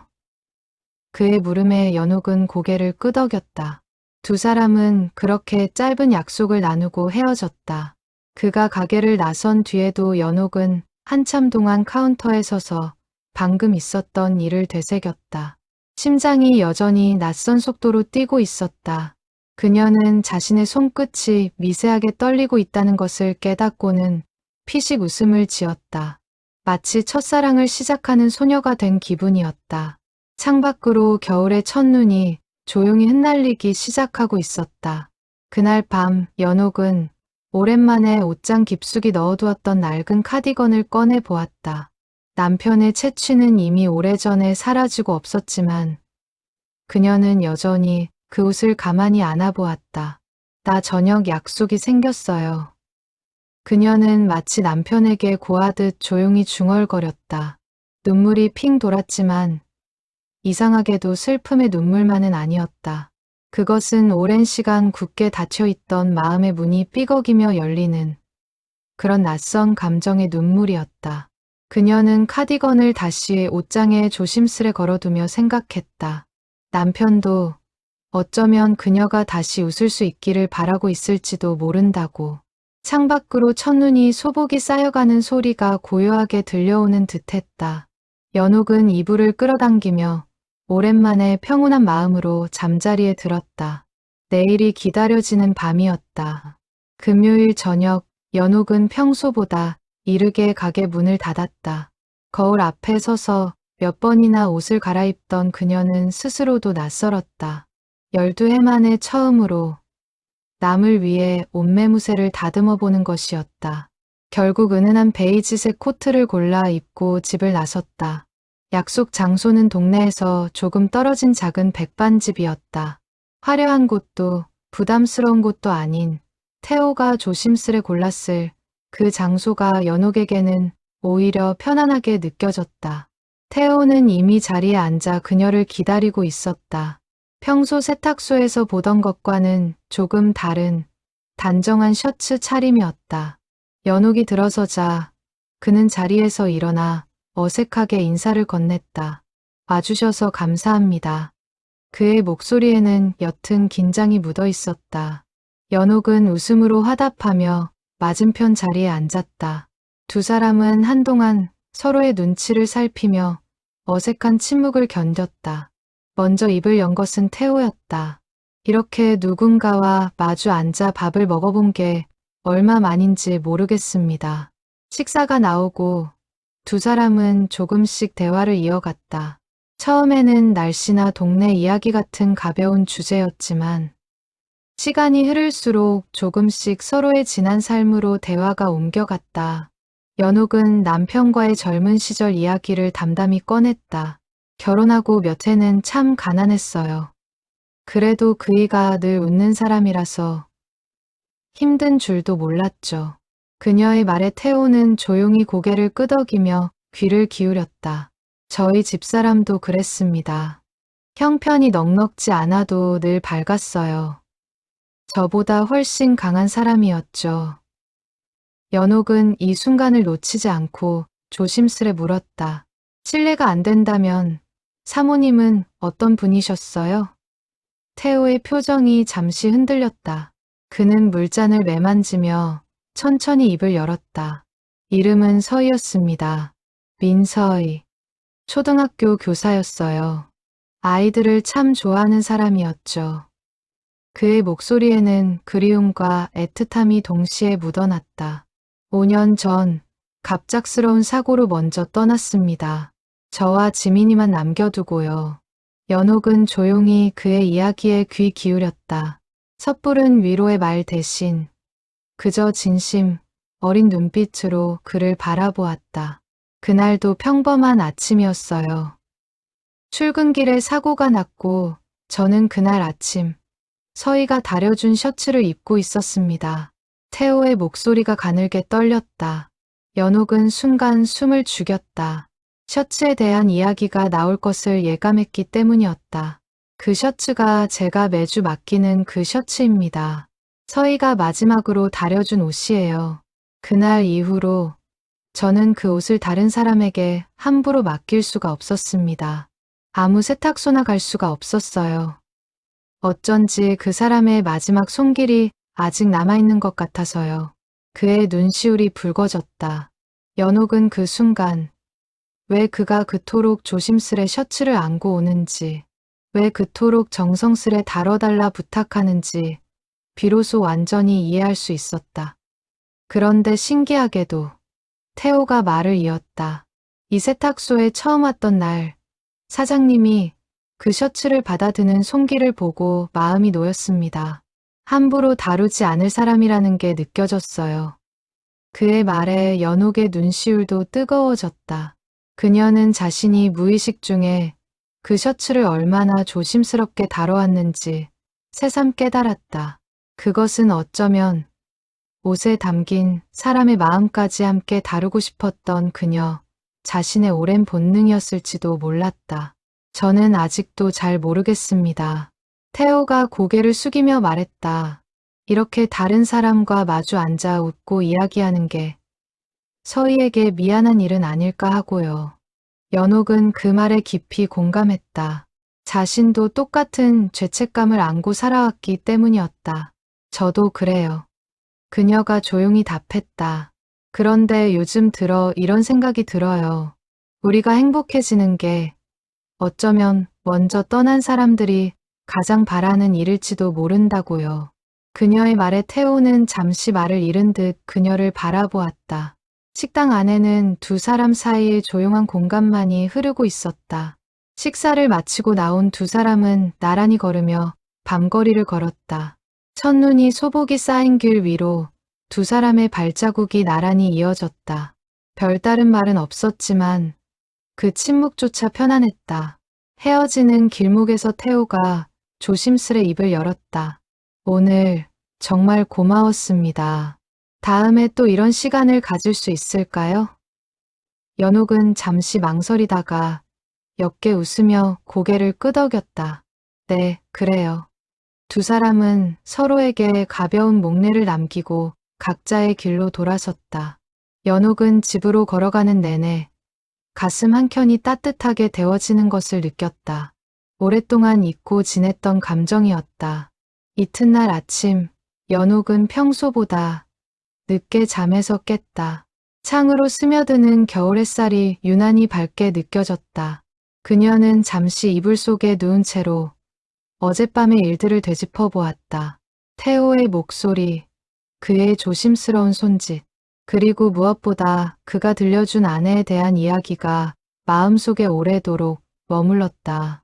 그의 물음에 연옥은 고개를 끄덕였다. 두 사람은 그렇게 짧은 약속을 나누고 헤어졌다. 그가 가게를 나선 뒤에도 연옥은 한참 동안 카운터에 서서 방금 있었던 일을 되새겼다. 심장이 여전히 낯선 속도로 뛰고 있었다. 그녀는 자신의 손끝이 미세하게 떨리고 있다는 것을 깨닫고는 피식 웃음을 지었다. 마치 첫사랑을 시작하는 소녀가 된 기분이었다. 창밖으로 겨울의 첫눈이 조용히 흩날리기 시작하고 있었다. 그날 밤 연옥은 오랜만에 옷장 깊숙이 넣어두었던 낡은 카디건을 꺼내 보았다. 남편의 채취는 이미 오래전에 사라지고 없었지만 그녀는 여전히 그 옷을 가만히 안아보았다. 나 저녁 약속이 생겼어요. 그녀는 마치 남편에게 고하듯 조용히 중얼거렸다. 눈물이 핑 돌았지만 이상하게도 슬픔의 눈물만은 아니었다. 그것은 오랜 시간 굳게 닫혀있던 마음의 문이 삐걱이며 열리는 그런 낯선 감정의 눈물이었다. 그녀는 카디건을 다시 옷장에 조심스레 걸어두며 생각했다. 남편도 어쩌면 그녀가 다시 웃을 수 있기를 바라고 있을지도 모른다고. 창밖으로 첫눈이 소복이 쌓여가는 소리가 고요하게 들려오는 듯했다. 연옥은 이불을 끌어당기며 오랜만에 평온한 마음으로 잠자리에 들었다. 내일이 기다려지는 밤이었다. 금요일 저녁 연옥은 평소보다 이르게 가게 문을 닫았다. 거울 앞에 서서 몇 번이나 옷을 갈아입던 그녀는 스스로도 낯설었다. 12해 만에 처음으로 남을 위해 옷매무새를 다듬어 보는 것이었다. 결국 은은한 베이지색 코트를 골라 입고 집을 나섰다. 약속 장소는 동네에서 조금 떨어진 작은 백반집이었다. 화려한 곳도 부담스러운 곳도 아닌 태호가 조심스레 골랐을 그 장소가 연옥에게는 오히려 편안하게 느껴졌다. 태호는 이미 자리에 앉아 그녀를 기다리고 있었다. 평소 세탁소에서 보던 것과는 조금 다른 단정한 셔츠 차림이었다. 연옥이 들어서자 그는 자리에서 일어나 어색하게 인사를 건넸다. 와주셔서 감사합니다. 그의 목소리에는 옅은 긴장이 묻어 있었다. 연옥은 웃음으로 화답하며 맞은편 자리에 앉았다. 두 사람은 한동안 서로의 눈치를 살피며 어색한 침묵을 견뎠다. 먼저 입을 연 것은 태호였다. 이렇게 누군가와 마주 앉아 밥을 먹어본 게 얼마 만인지 모르겠습니다. 식사가 나오고 두 사람은 조금씩 대화를 이어갔다. 처음에는 날씨나 동네 이야기 같은 가벼운 주제였지만 시간이 흐를수록 조금씩 서로의 지난 삶으로 대화가 옮겨갔다. 연옥은 남편과의 젊은 시절 이야기를 담담히 꺼냈다. 결혼하고 몇 해는 참 가난했어요. 그래도 그이가 늘 웃는 사람이라서 힘든 줄도 몰랐죠. 그녀의 말에 태호는 조용히 고개를 끄덕이며 귀를 기울였다. 저희 집사람도 그랬습니다. 형편이 넉넉지 않아도 늘 밝았어요. 저보다 훨씬 강한 사람이었죠. 연옥은 이 순간을 놓치지 않고 조심스레 물었다. 실례가 안 된다면 사모님은 어떤 분이셨어요? 태호의 표정이 잠시 흔들렸다. 그는 물잔을 매만지며 천천히 입을 열었다. 이름은 서희였습니다. 민서희. 초등학교 교사였어요. 아이들을 참 좋아하는 사람이었죠. 그의 목소리에는 그리움과 애틋함이 동시에 묻어났다. 5년 전 갑작스러운 사고로 먼저 떠났습니다. 저와 지민이만 남겨두고요. 연옥은 조용히 그의 이야기에 귀 기울였다. 섣부른 위로의 말 대신 그저 진심 어린 눈빛으로 그를 바라보았다. 그날도 평범한 아침이었어요. 출근길에 사고가 났고 저는 그날 아침 서희가 다려준 셔츠를 입고 있었습니다. 태호의 목소리가 가늘게 떨렸다. 연옥은 순간 숨을 죽였다. 셔츠에 대한 이야기가 나올 것을 예감했기 때문이었다. 그 셔츠가 제가 매주 맡기는 그 셔츠입니다. 서희가 마지막으로 다려준 옷이에요. 그날 이후로 저는 그 옷을 다른 사람에게 함부로 맡길 수가 없었습니다. 아무 세탁소나 갈 수가 없었어요. 어쩐지 그 사람의 마지막 손길이 아직 남아있는 것 같아서요. 그의 눈시울이 붉어졌다. 연옥은 그 순간 왜 그가 그토록 조심스레 셔츠를 안고 오는지, 왜 그토록 정성스레 다뤄달라 부탁하는지 비로소 완전히 이해할 수 있었다. 그런데 신기하게도 태호가 말을 이었다. 이 세탁소에 처음 왔던 날 사장님이 그 셔츠를 받아드는 손길을 보고 마음이 놓였습니다. 함부로 다루지 않을 사람이라는 게 느껴졌어요. 그의 말에 연옥의 눈시울도 뜨거워졌다. 그녀는 자신이 무의식 중에 그 셔츠를 얼마나 조심스럽게 다뤄왔는지 새삼 깨달았다. 그것은 어쩌면 옷에 담긴 사람의 마음까지 함께 다루고 싶었던 그녀 자신의 오랜 본능이었을지도 몰랐다. 저는 아직도 잘 모르겠습니다. 태호가 고개를 숙이며 말했다. 이렇게 다른 사람과 마주 앉아 웃고 이야기하는 게 서희에게 미안한 일은 아닐까 하고요. 연옥은 그 말에 깊이 공감했다. 자신도 똑같은 죄책감을 안고 살아왔기 때문이었다. 저도 그래요. 그녀가 조용히 답했다. 그런데 요즘 들어 이런 생각이 들어요. 우리가 행복해지는 게 어쩌면 먼저 떠난 사람들이 가장 바라는 일일지도 모른다고요. 그녀의 말에 태호는 잠시 말을 잃은 듯 그녀를 바라보았다. 식당 안에는 두 사람 사이의 조용한 공간만이 흐르고 있었다. 식사를 마치고 나온 두 사람은 나란히 걸으며 밤거리를 걸었다. 첫눈이 소복이 쌓인 길 위로 두 사람의 발자국이 나란히 이어졌다. 별다른 말은 없었지만 그 침묵조차 편안했다. 헤어지는 길목에서 태호가 조심스레 입을 열었다. 오늘 정말 고마웠습니다. 다음에 또 이런 시간을 가질 수 있을까요? 연옥은 잠시 망설이다가 옅게 웃으며 고개를 끄덕였다. 네, 그래요. 두 사람은 서로에게 가벼운 목례를 남기고 각자의 길로 돌아섰다. 연옥은 집으로 걸어가는 내내 가슴 한켠이 따뜻하게 데워지는 것을 느꼈다. 오랫동안 잊고 지냈던 감정이었다. 이튿날 아침, 연옥은 평소보다 늦게 잠에서 깼다. 창으로 스며드는 겨울 햇살이 유난히 밝게 느껴졌다. 그녀는 잠시 이불 속에 누운 채로 어젯밤의 일들을 되짚어 보았다. 태호의 목소리, 그의 조심스러운 손짓, 그리고 무엇보다 그가 들려준 아내에 대한 이야기가 마음속에 오래도록 머물렀다.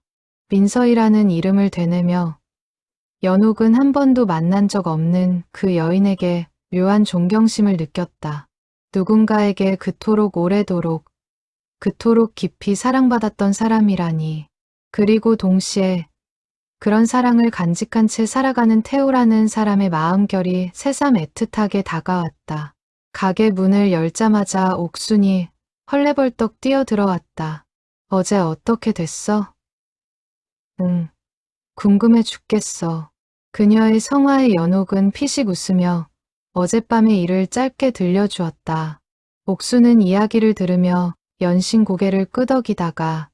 민서희라는 이름을 되뇌며 연옥은 한 번도 만난 적 없는 그 여인에게 묘한 존경심을 느꼈다. 누군가에게 그토록 오래도록, 그토록 깊이 사랑받았던 사람이라니. 그리고 동시에 그런 사랑을 간직한 채 살아가는 태호라는 사람의 마음결이 새삼 애틋하게 다가왔다. 가게 문을 열자마자 옥순이 헐레벌떡 뛰어들어왔다. 어제 어떻게 됐어? 응, 궁금해 죽겠어. 그녀의 성화에 연옥은 피식 웃으며 어젯밤의 일을 짧게 들려주었다. 옥수는 이야기를 들으며 연신 고개를 끄덕이다가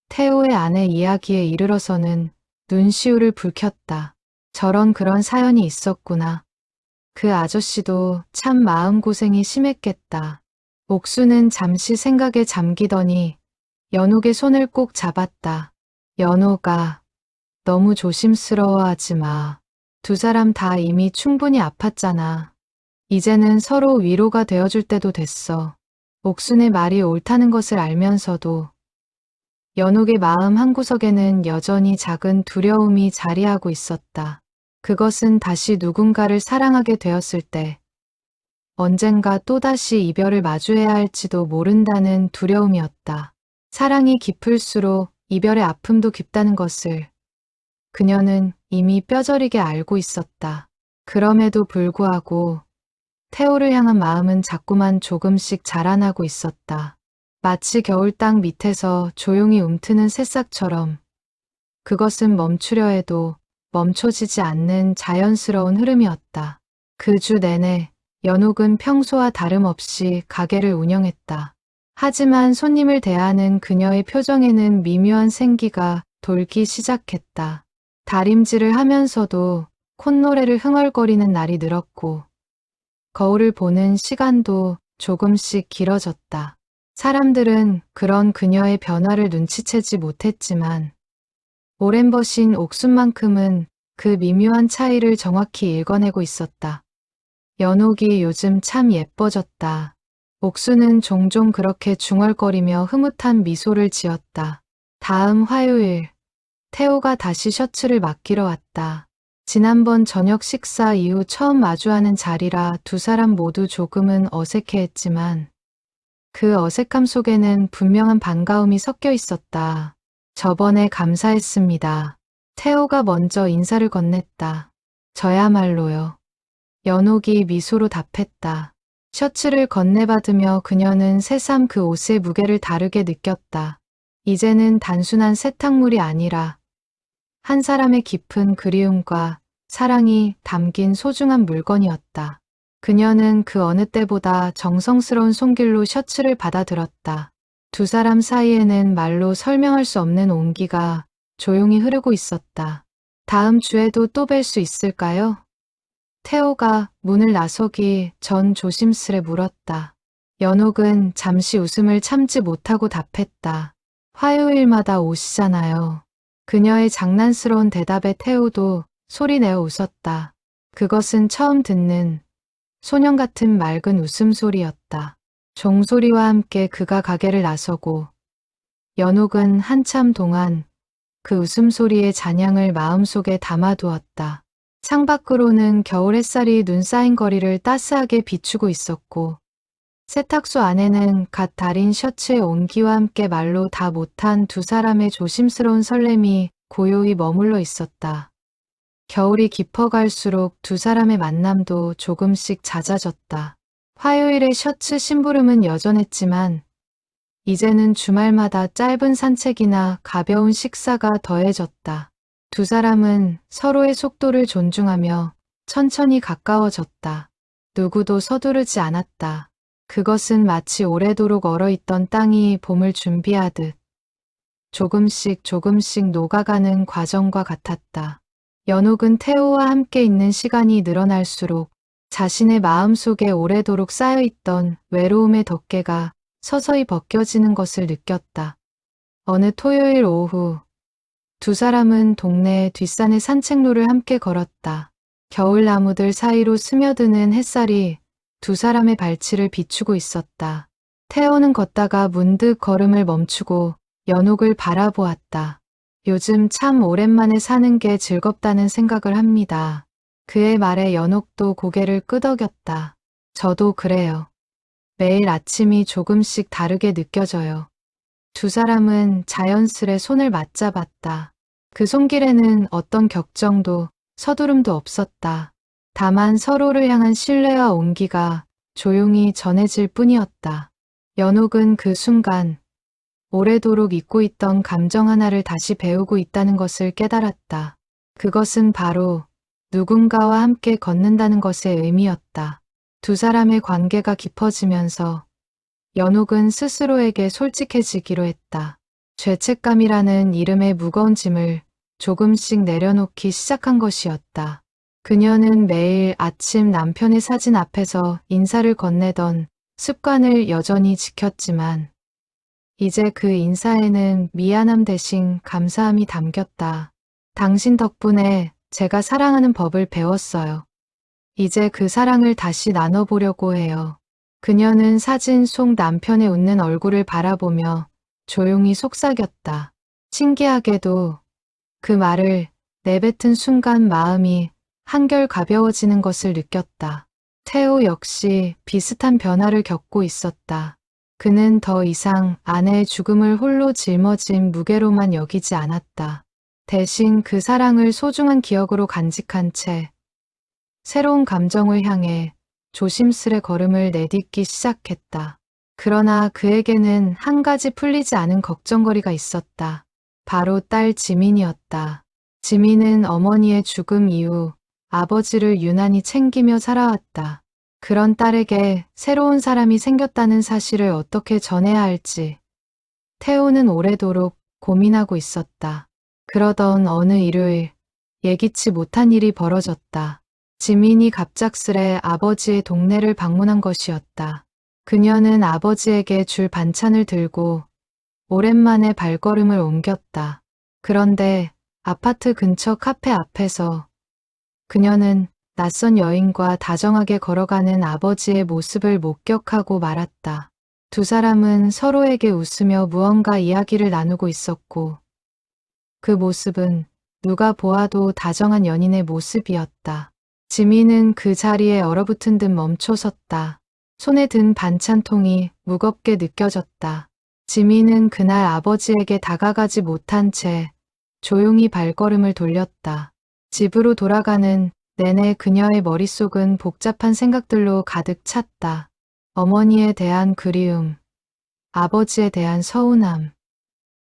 태호의 아내 이야기에 이르러서는 눈시울을 붉혔다. 저런 그런 사연이 있었구나. 그 아저씨도 참 마음고생이 심했겠다. 옥수는 잠시 생각에 잠기더니 연옥의 손을 꼭 잡았다. 연옥아, 너무 조심스러워하지 마. 두 사람 다 이미 충분히 아팠잖아. 이제는 서로 위로가 되어줄 때도 됐어. 옥순의 말이 옳다는 것을 알면서도 연옥의 마음 한구석에는 여전히 작은 두려움이 자리하고 있었다. 그것은 다시 누군가를 사랑하게 되었을 때 언젠가 또다시 이별을 마주해야 할지도 모른다는 두려움이었다. 사랑이 깊을수록 이별의 아픔도 깊다는 것을 그녀는 이미 뼈저리게 알고 있었다. 그럼에도 불구하고 태호를 향한 마음은 자꾸만 조금씩 자라나고 있었다. 마치 겨울 땅 밑에서 조용히 움트는 새싹처럼 그것은 멈추려 해도 멈춰지지 않는 자연스러운 흐름이었다. 그 주 내내 연옥은 평소와 다름없이 가게를 운영했다. 하지만 손님을 대하는 그녀의 표정에는 미묘한 생기가 돌기 시작했다. 다림질을 하면서도 콧노래를 흥얼거리는 날이 늘었고 거울을 보는 시간도 조금씩 길어졌다. 사람들은 그런 그녀의 변화를 눈치채지 못했지만 오랜 버신 옥순만큼은 그 미묘한 차이를 정확히 읽어내고 있었다. 연옥이 요즘 참 예뻐졌다. 옥수는 종종 그렇게 중얼거리며 흐뭇한 미소를 지었다. 다음 화요일, 태호가 다시 셔츠를 맡기러 왔다. 지난번 저녁 식사 이후 처음 마주하는 자리라 두 사람 모두 조금은 어색해했지만 그 어색함 속에는 분명한 반가움이 섞여 있었다. 저번에 감사했습니다. 태호가 먼저 인사를 건넸다. 저야말로요. 연옥이 미소로 답했다. 셔츠를 건네받으며 그녀는 새삼 그 옷의 무게를 다르게 느꼈다. 이제는 단순한 세탁물이 아니라 한 사람의 깊은 그리움과 사랑이 담긴 소중한 물건이었다. 그녀는 그 어느 때보다 정성스러운 손길로 셔츠를 받아들었다. 두 사람 사이에는 말로 설명할 수 없는 온기가 조용히 흐르고 있었다. 다음 주에도 또 뵐 수 있을까요? 태호가 문을 나서기 전 조심스레 물었다. 연옥은 잠시 웃음을 참지 못하고 답했다. 화요일마다 오시잖아요. 그녀의 장난스러운 대답에 태호도 소리내어 웃었다. 그것은 처음 듣는 소년 같은 맑은 웃음소리였다. 종소리와 함께 그가 가게를 나서고 연옥은 한참 동안 그 웃음소리의 잔향을 마음속에 담아두었다. 창밖으로는 겨울 햇살이 눈 쌓인 거리를 따스하게 비추고 있었고 세탁소 안에는 갓 다린 셔츠의 온기와 함께 말로 다 못한 두 사람의 조심스러운 설렘이 고요히 머물러 있었다. 겨울이 깊어갈수록 두 사람의 만남도 조금씩 잦아졌다. 화요일의 셔츠 심부름은 여전했지만 이제는 주말마다 짧은 산책이나 가벼운 식사가 더해졌다. 두 사람은 서로의 속도를 존중하며 천천히 가까워졌다. 누구도 서두르지 않았다. 그것은 마치 오래도록 얼어있던 땅이 봄을 준비하듯 조금씩 녹아가는 과정과 같았다. 연옥은 태호와 함께 있는 시간이 늘어날수록 자신의 마음속에 오래도록 쌓여있던 외로움의 덮개가 서서히 벗겨지는 것을 느꼈다. 어느 토요일 오후 두 사람은 동네 뒷산의 산책로를 함께 걸었다. 겨울 나무들 사이로 스며드는 햇살이 두 사람의 발치를 비추고 있었다. 태호는 걷다가 문득 걸음을 멈추고 연옥을 바라보았다. 요즘 참 오랜만에 사는 게 즐겁다는 생각을 합니다. 그의 말에 연옥도 고개를 끄덕였다. 저도 그래요. 매일 아침이 조금씩 다르게 느껴져요. 두 사람은 자연스레 손을 맞잡았다. 그 손길에는 어떤 격정도 서두름도 없었다. 다만 서로를 향한 신뢰와 온기가 조용히 전해질 뿐이었다. 연옥은 그 순간 오래도록 잊고 있던 감정 하나를 다시 배우고 있다는 것을 깨달았다. 그것은 바로 누군가와 함께 걷는다는 것의 의미였다. 두 사람의 관계가 깊어지면서 연옥은 스스로에게 솔직해지기로 했다. 죄책감이라는 이름의 무거운 짐을 조금씩 내려놓기 시작한 것이었다. 그녀는 매일 아침 남편의 사진 앞에서 인사를 건네던 습관을 여전히 지켰지만 이제 그 인사에는 미안함 대신 감사함이 담겼다. 당신 덕분에 제가 사랑하는 법을 배웠어요. 이제 그 사랑을 다시 나눠보려고 해요. 그녀는 사진 속 남편의 웃는 얼굴을 바라보며 조용히 속삭였다. 신기하게도 그 말을 내뱉은 순간 마음이 한결 가벼워지는 것을 느꼈다. 태호 역시 비슷한 변화를 겪고 있었다. 그는 더 이상 아내의 죽음을 홀로 짊어진 무게로만 여기지 않았다. 대신 그 사랑을 소중한 기억으로 간직한 채 새로운 감정을 향해 조심스레 걸음을 내딛기 시작했다. 그러나 그에게는 한 가지 풀리지 않은 걱정거리가 있었다. 바로 딸 지민이었다. 지민은 어머니의 죽음 이후 아버지를 유난히 챙기며 살아왔다. 그런 딸에게 새로운 사람이 생겼다는 사실을 어떻게 전해야 할지 태호는 오래도록 고민하고 있었다. 그러던 어느 일요일 예기치 못한 일이 벌어졌다. 지민이 갑작스레 아버지의 동네를 방문한 것이었다. 그녀는 아버지에게 줄 반찬을 들고 오랜만에 발걸음을 옮겼다. 그런데 아파트 근처 카페 앞에서 그녀는 낯선 여인과 다정하게 걸어가는 아버지의 모습을 목격하고 말았다. 두 사람은 서로에게 웃으며 무언가 이야기를 나누고 있었고 그 모습은 누가 보아도 다정한 연인의 모습이었다. 지민은 그 자리에 얼어붙은 듯 멈춰섰다. 손에 든 반찬통이 무겁게 느껴졌다. 지민은 그날 아버지에게 다가가지 못한 채 조용히 발걸음을 돌렸다. 집으로 돌아가는 내내 그녀의 머릿속은 복잡한 생각들로 가득 찼다. 어머니에 대한 그리움, 아버지에 대한 서운함,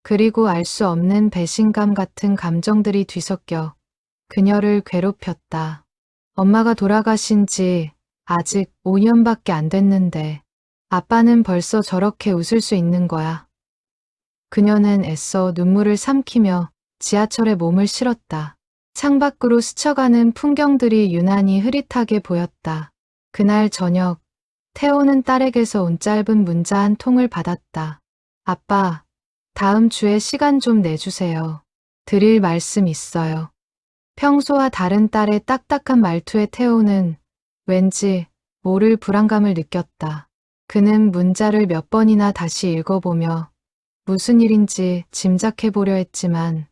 그리고 알 수 없는 배신감 같은 감정들이 뒤섞여 그녀를 괴롭혔다. 엄마가 돌아가신 지 아직 5년밖에 안 됐는데 아빠는 벌써 저렇게 웃을 수 있는 거야. 그녀는 애써 눈물을 삼키며 지하철에 몸을 실었다. 창밖으로 스쳐가는 풍경들이 유난히 흐릿하게 보였다. 그날 저녁, 태호는 딸에게서 온 짧은 문자 한 통을 받았다. 아빠, 다음 주에 시간 좀 내주세요. 드릴 말씀 있어요. 평소와 다른 딸의 딱딱한 말투에 태호는 왠지 모를 불안감을 느꼈다. 그는 문자를 몇 번이나 다시 읽어보며 무슨 일인지 짐작해보려 했지만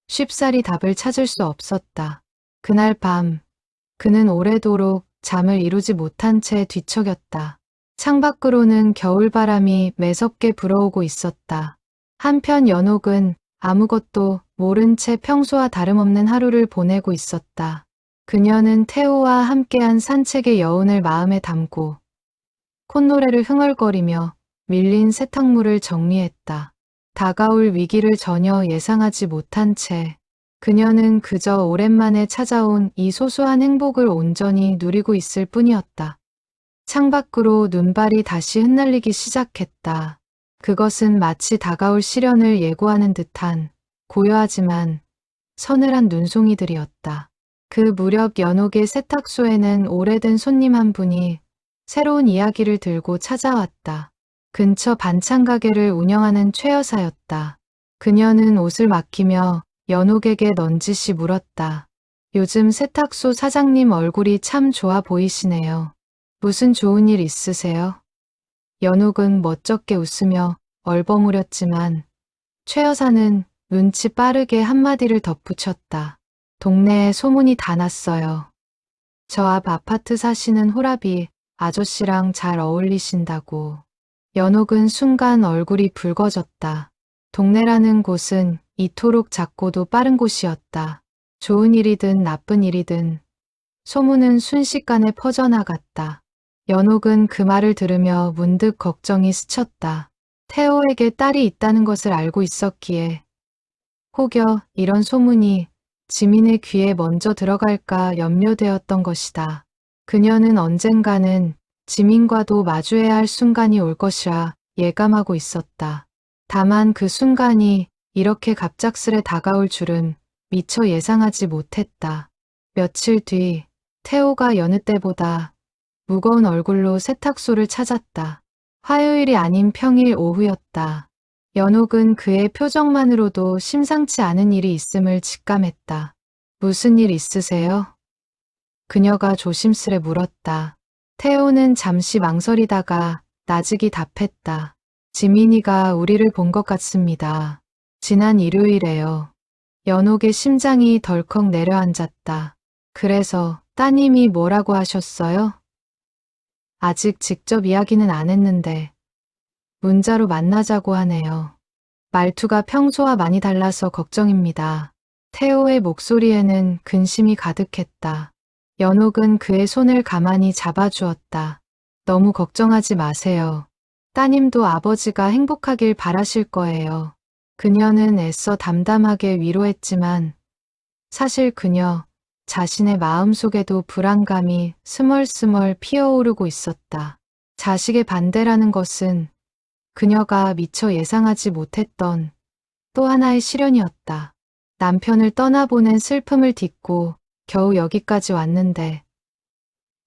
쉽사리 답을 찾을 수 없었다. 그날 밤, 그는 오래도록 잠을 이루지 못한 채 뒤척였다. 창밖으로는 겨울바람이 매섭게 불어오고 있었다. 한편 연옥은 아무것도 모른 채 평소와 다름없는 하루를 보내고 있었다. 그녀는 태호와 함께한 산책의 여운을 마음에 담고 콧노래를 흥얼거리며 밀린 세탁물을 정리했다. 다가올 위기를 전혀 예상하지 못한 채 그녀는 그저 오랜만에 찾아온 이 소소한 행복을 온전히 누리고 있을 뿐이었다. 창밖으로 눈발이 다시 흩날리기 시작했다. 그것은 마치 다가올 시련을 예고하는 듯한 고요하지만 서늘한 눈송이들이었다. 그 무렵 연옥의 세탁소에는 오래된 손님 한 분이 새로운 이야기를 들고 찾아왔다. 근처 반찬 가게를 운영하는 최 여사였다. 그녀는 옷을 맡기며 연옥에게 넌지시 물었다. 요즘 세탁소 사장님 얼굴이 참 좋아 보이시네요. 무슨 좋은 일 있으세요? 연옥은 멋쩍게 웃으며 얼버무렸지만 최 여사는 눈치 빠르게 한마디를 덧붙였다. 동네에 소문이 다 났어요. 저 앞 아파트 사시는 호라비 아저씨랑 잘 어울리신다고. 연옥은 순간 얼굴이 붉어졌다. 동네라는 곳은 이토록 작고도 빠른 곳이었다. 좋은 일이든 나쁜 일이든 소문은 순식간에 퍼져나갔다. 연옥은 그 말을 들으며 문득 걱정이 스쳤다. 태호에게 딸이 있다는 것을 알고 있었기에 혹여 이런 소문이 지민의 귀에 먼저 들어갈까 염려되었던 것이다. 그녀는 언젠가는 지민과도 마주해야 할 순간이 올 것이라 예감하고 있었다. 다만 그 순간이 이렇게 갑작스레 다가올 줄은 미처 예상하지 못했다. 며칠 뒤 태호가 여느 때보다 무거운 얼굴로 세탁소를 찾았다. 화요일이 아닌 평일 오후였다. 연옥은 그의 표정만으로도 심상치 않은 일이 있음을 직감했다. 무슨 일 있으세요? 그녀가 조심스레 물었다. 태호는 잠시 망설이다가 나직이 답했다. 지민이가 우리를 본 것 같습니다. 지난 일요일에요. 연옥의 심장이 덜컥 내려앉았다. 그래서 따님이 뭐라고 하셨어요? 아직 직접 이야기는 안 했는데 문자로 만나자고 하네요. 말투가 평소와 많이 달라서 걱정입니다. 태호의 목소리에는 근심이 가득했다. 연옥은 그의 손을 가만히 잡아주었다. 너무 걱정하지 마세요. 따님도 아버지가 행복하길 바라실 거예요. 그녀는 애써 담담하게 위로했지만 사실 그녀 자신의 마음속에도 불안감이 스멀스멀 피어오르고 있었다. 자식의 반대라는 것은 그녀가 미처 예상하지 못했던 또 하나의 시련이었다. 남편을 떠나보낸 슬픔을 딛고 겨우 여기까지 왔는데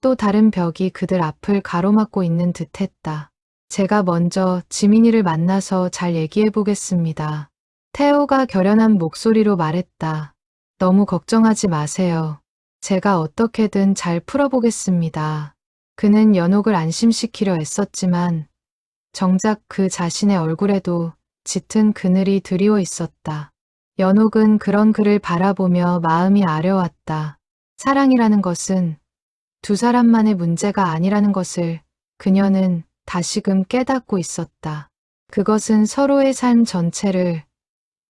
또 다른 벽이 그들 앞을 가로막고 있는 듯했다. 제가 먼저 지민이를 만나서 잘 얘기해 보겠습니다. 태호가 결연한 목소리로 말했다. 너무 걱정하지 마세요. 제가 어떻게든 잘 풀어보겠습니다. 그는 연옥을 안심시키려 애썼지만 정작 그 자신의 얼굴에도 짙은 그늘이 드리워 있었다. 연옥은 그런 그를 바라보며 마음이 아려왔다. 사랑이라는 것은 두 사람만의 문제가 아니라는 것을 그녀는 다시금 깨닫고 있었다. 그것은 서로의 삶 전체를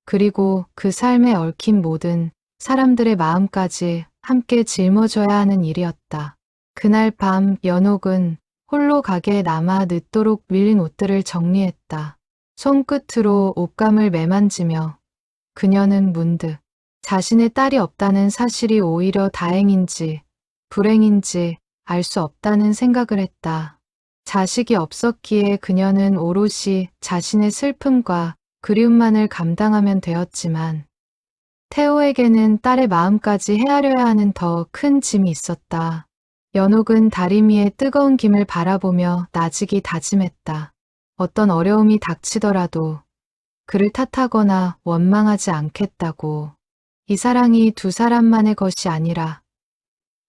그리고 그 삶에 얽힌 모든 사람들의 마음까지 함께 짊어져야 하는 일이었다. 그날 밤 연옥은 홀로 가게에 남아 늦도록 밀린 옷들을 정리했다. 손끝으로 옷감을 매만지며 그녀는 문득 자신의 딸이 없다는 사실이 오히려 다행인지 불행인지 알 수 없다는 생각을 했다. 자식이 없었기에 그녀는 오롯이 자신의 슬픔과 그리움만을 감당하면 되었지만 태호에게는 딸의 마음까지 헤아려야 하는 더 큰 짐이 있었다. 연옥은 다리미의 뜨거운 김을 바라보며 나직이 다짐했다. 어떤 어려움이 닥치더라도 그를 탓하거나 원망하지 않겠다고. 이 사랑이 두 사람만의 것이 아니라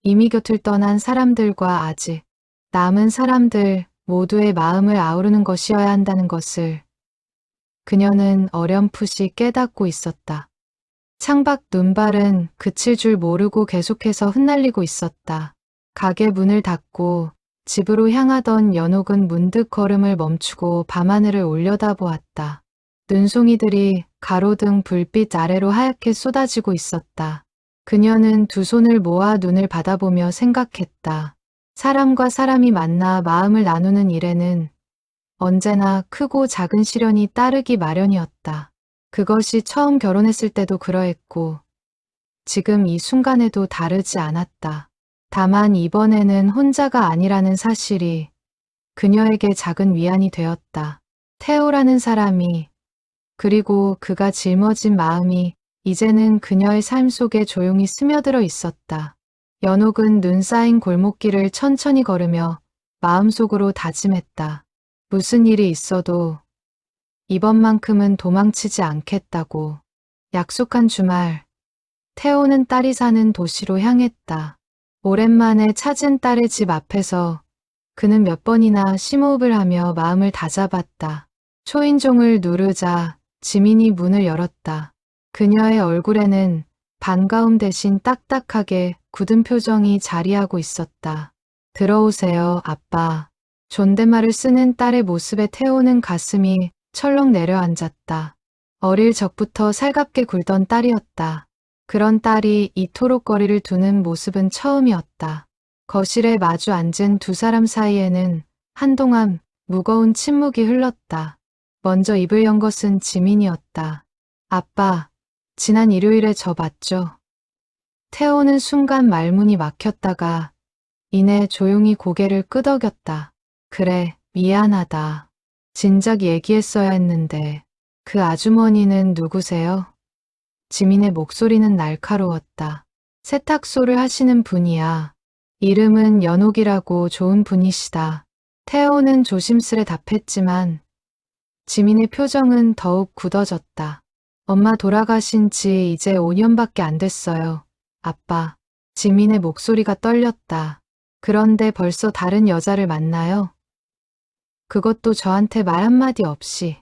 이미 곁을 떠난 사람들과 아직 남은 사람들 모두의 마음을 아우르는 것이어야 한다는 것을 그녀는 어렴풋이 깨닫고 있었다. 창밖 눈발은 그칠 줄 모르고 계속해서 흩날리고 있었다. 가게 문을 닫고 집으로 향하던 연옥은 문득 걸음을 멈추고 밤하늘을 올려다보았다. 눈송이들이 가로등 불빛 아래로 하얗게 쏟아지고 있었다. 그녀는 두 손을 모아 눈을 바라보며 생각했다. 사람과 사람이 만나 마음을 나누는 일에는 언제나 크고 작은 시련이 따르기 마련이었다. 그것이 처음 결혼했을 때도 그러했고 지금 이 순간에도 다르지 않았다. 다만 이번에는 혼자가 아니라는 사실이 그녀에게 작은 위안이 되었다. 태호라는 사람이 그리고 그가 짊어진 마음이 이제는 그녀의 삶 속에 조용히 스며들어 있었다. 연옥은 눈 쌓인 골목길을 천천히 걸으며 마음속으로 다짐했다. 무슨 일이 있어도 이번만큼은 도망치지 않겠다고. 약속한 주말, 태호는 딸이 사는 도시로 향했다. 오랜만에 찾은 딸의 집 앞에서 그는 몇 번이나 심호흡을 하며 마음을 다잡았다. 초인종을 누르자 지민이 문을 열었다. 그녀의 얼굴에는 반가움 대신 딱딱하게 굳은 표정이 자리하고 있었다. 들어오세요, 아빠. 존댓말을 쓰는 딸의 모습에 태호는 가슴이 철렁 내려앉았다. 어릴 적부터 살갑게 굴던 딸이었다. 그런 딸이 이토록 거리를 두는 모습은 처음이었다. 거실에 마주 앉은 두 사람 사이에는 한동안 무거운 침묵이 흘렀다. 먼저 입을 연 것은 지민이었다. 아빠, 지난 일요일에 저 봤죠? 태호는 순간 말문이 막혔다가 이내 조용히 고개를 끄덕였다. 그래, 미안하다. 진작 얘기했어야 했는데 그 아주머니는 누구세요? 지민의 목소리는 날카로웠다. 세탁소를 하시는 분이야. 이름은 연옥이라고 좋은 분이시다. 태호는 조심스레 답했지만 지민의 표정은 더욱 굳어졌다. 엄마 돌아가신 지 이제 5년밖에 안 됐어요. 아빠. 지민의 목소리가 떨렸다. 그런데 벌써 다른 여자를 만나요? 그것도 저한테 말 한마디 없이.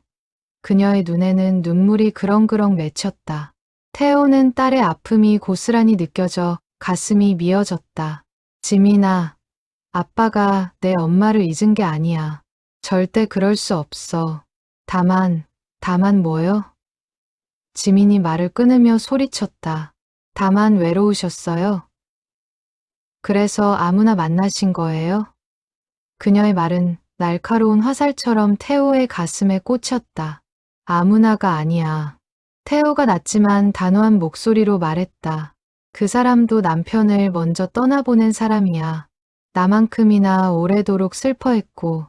그녀의 눈에는 눈물이 그렁그렁 맺혔다. 태호는 딸의 아픔이 고스란히 느껴져 가슴이 미어졌다. 지민아, 아빠가 내 엄마를 잊은 게 아니야. 절대 그럴 수 없어. 다만 뭐요? 지민이 말을 끊으며 소리쳤다. 다만 외로우셨어요? 그래서 아무나 만나신 거예요? 그녀의 말은 날카로운 화살처럼 태호의 가슴에 꽂혔다. 아무나가 아니야. 태호가 낮지만 단호한 목소리로 말했다. 그 사람도 남편을 먼저 떠나보낸 사람이야. 나만큼이나 오래도록 슬퍼했고,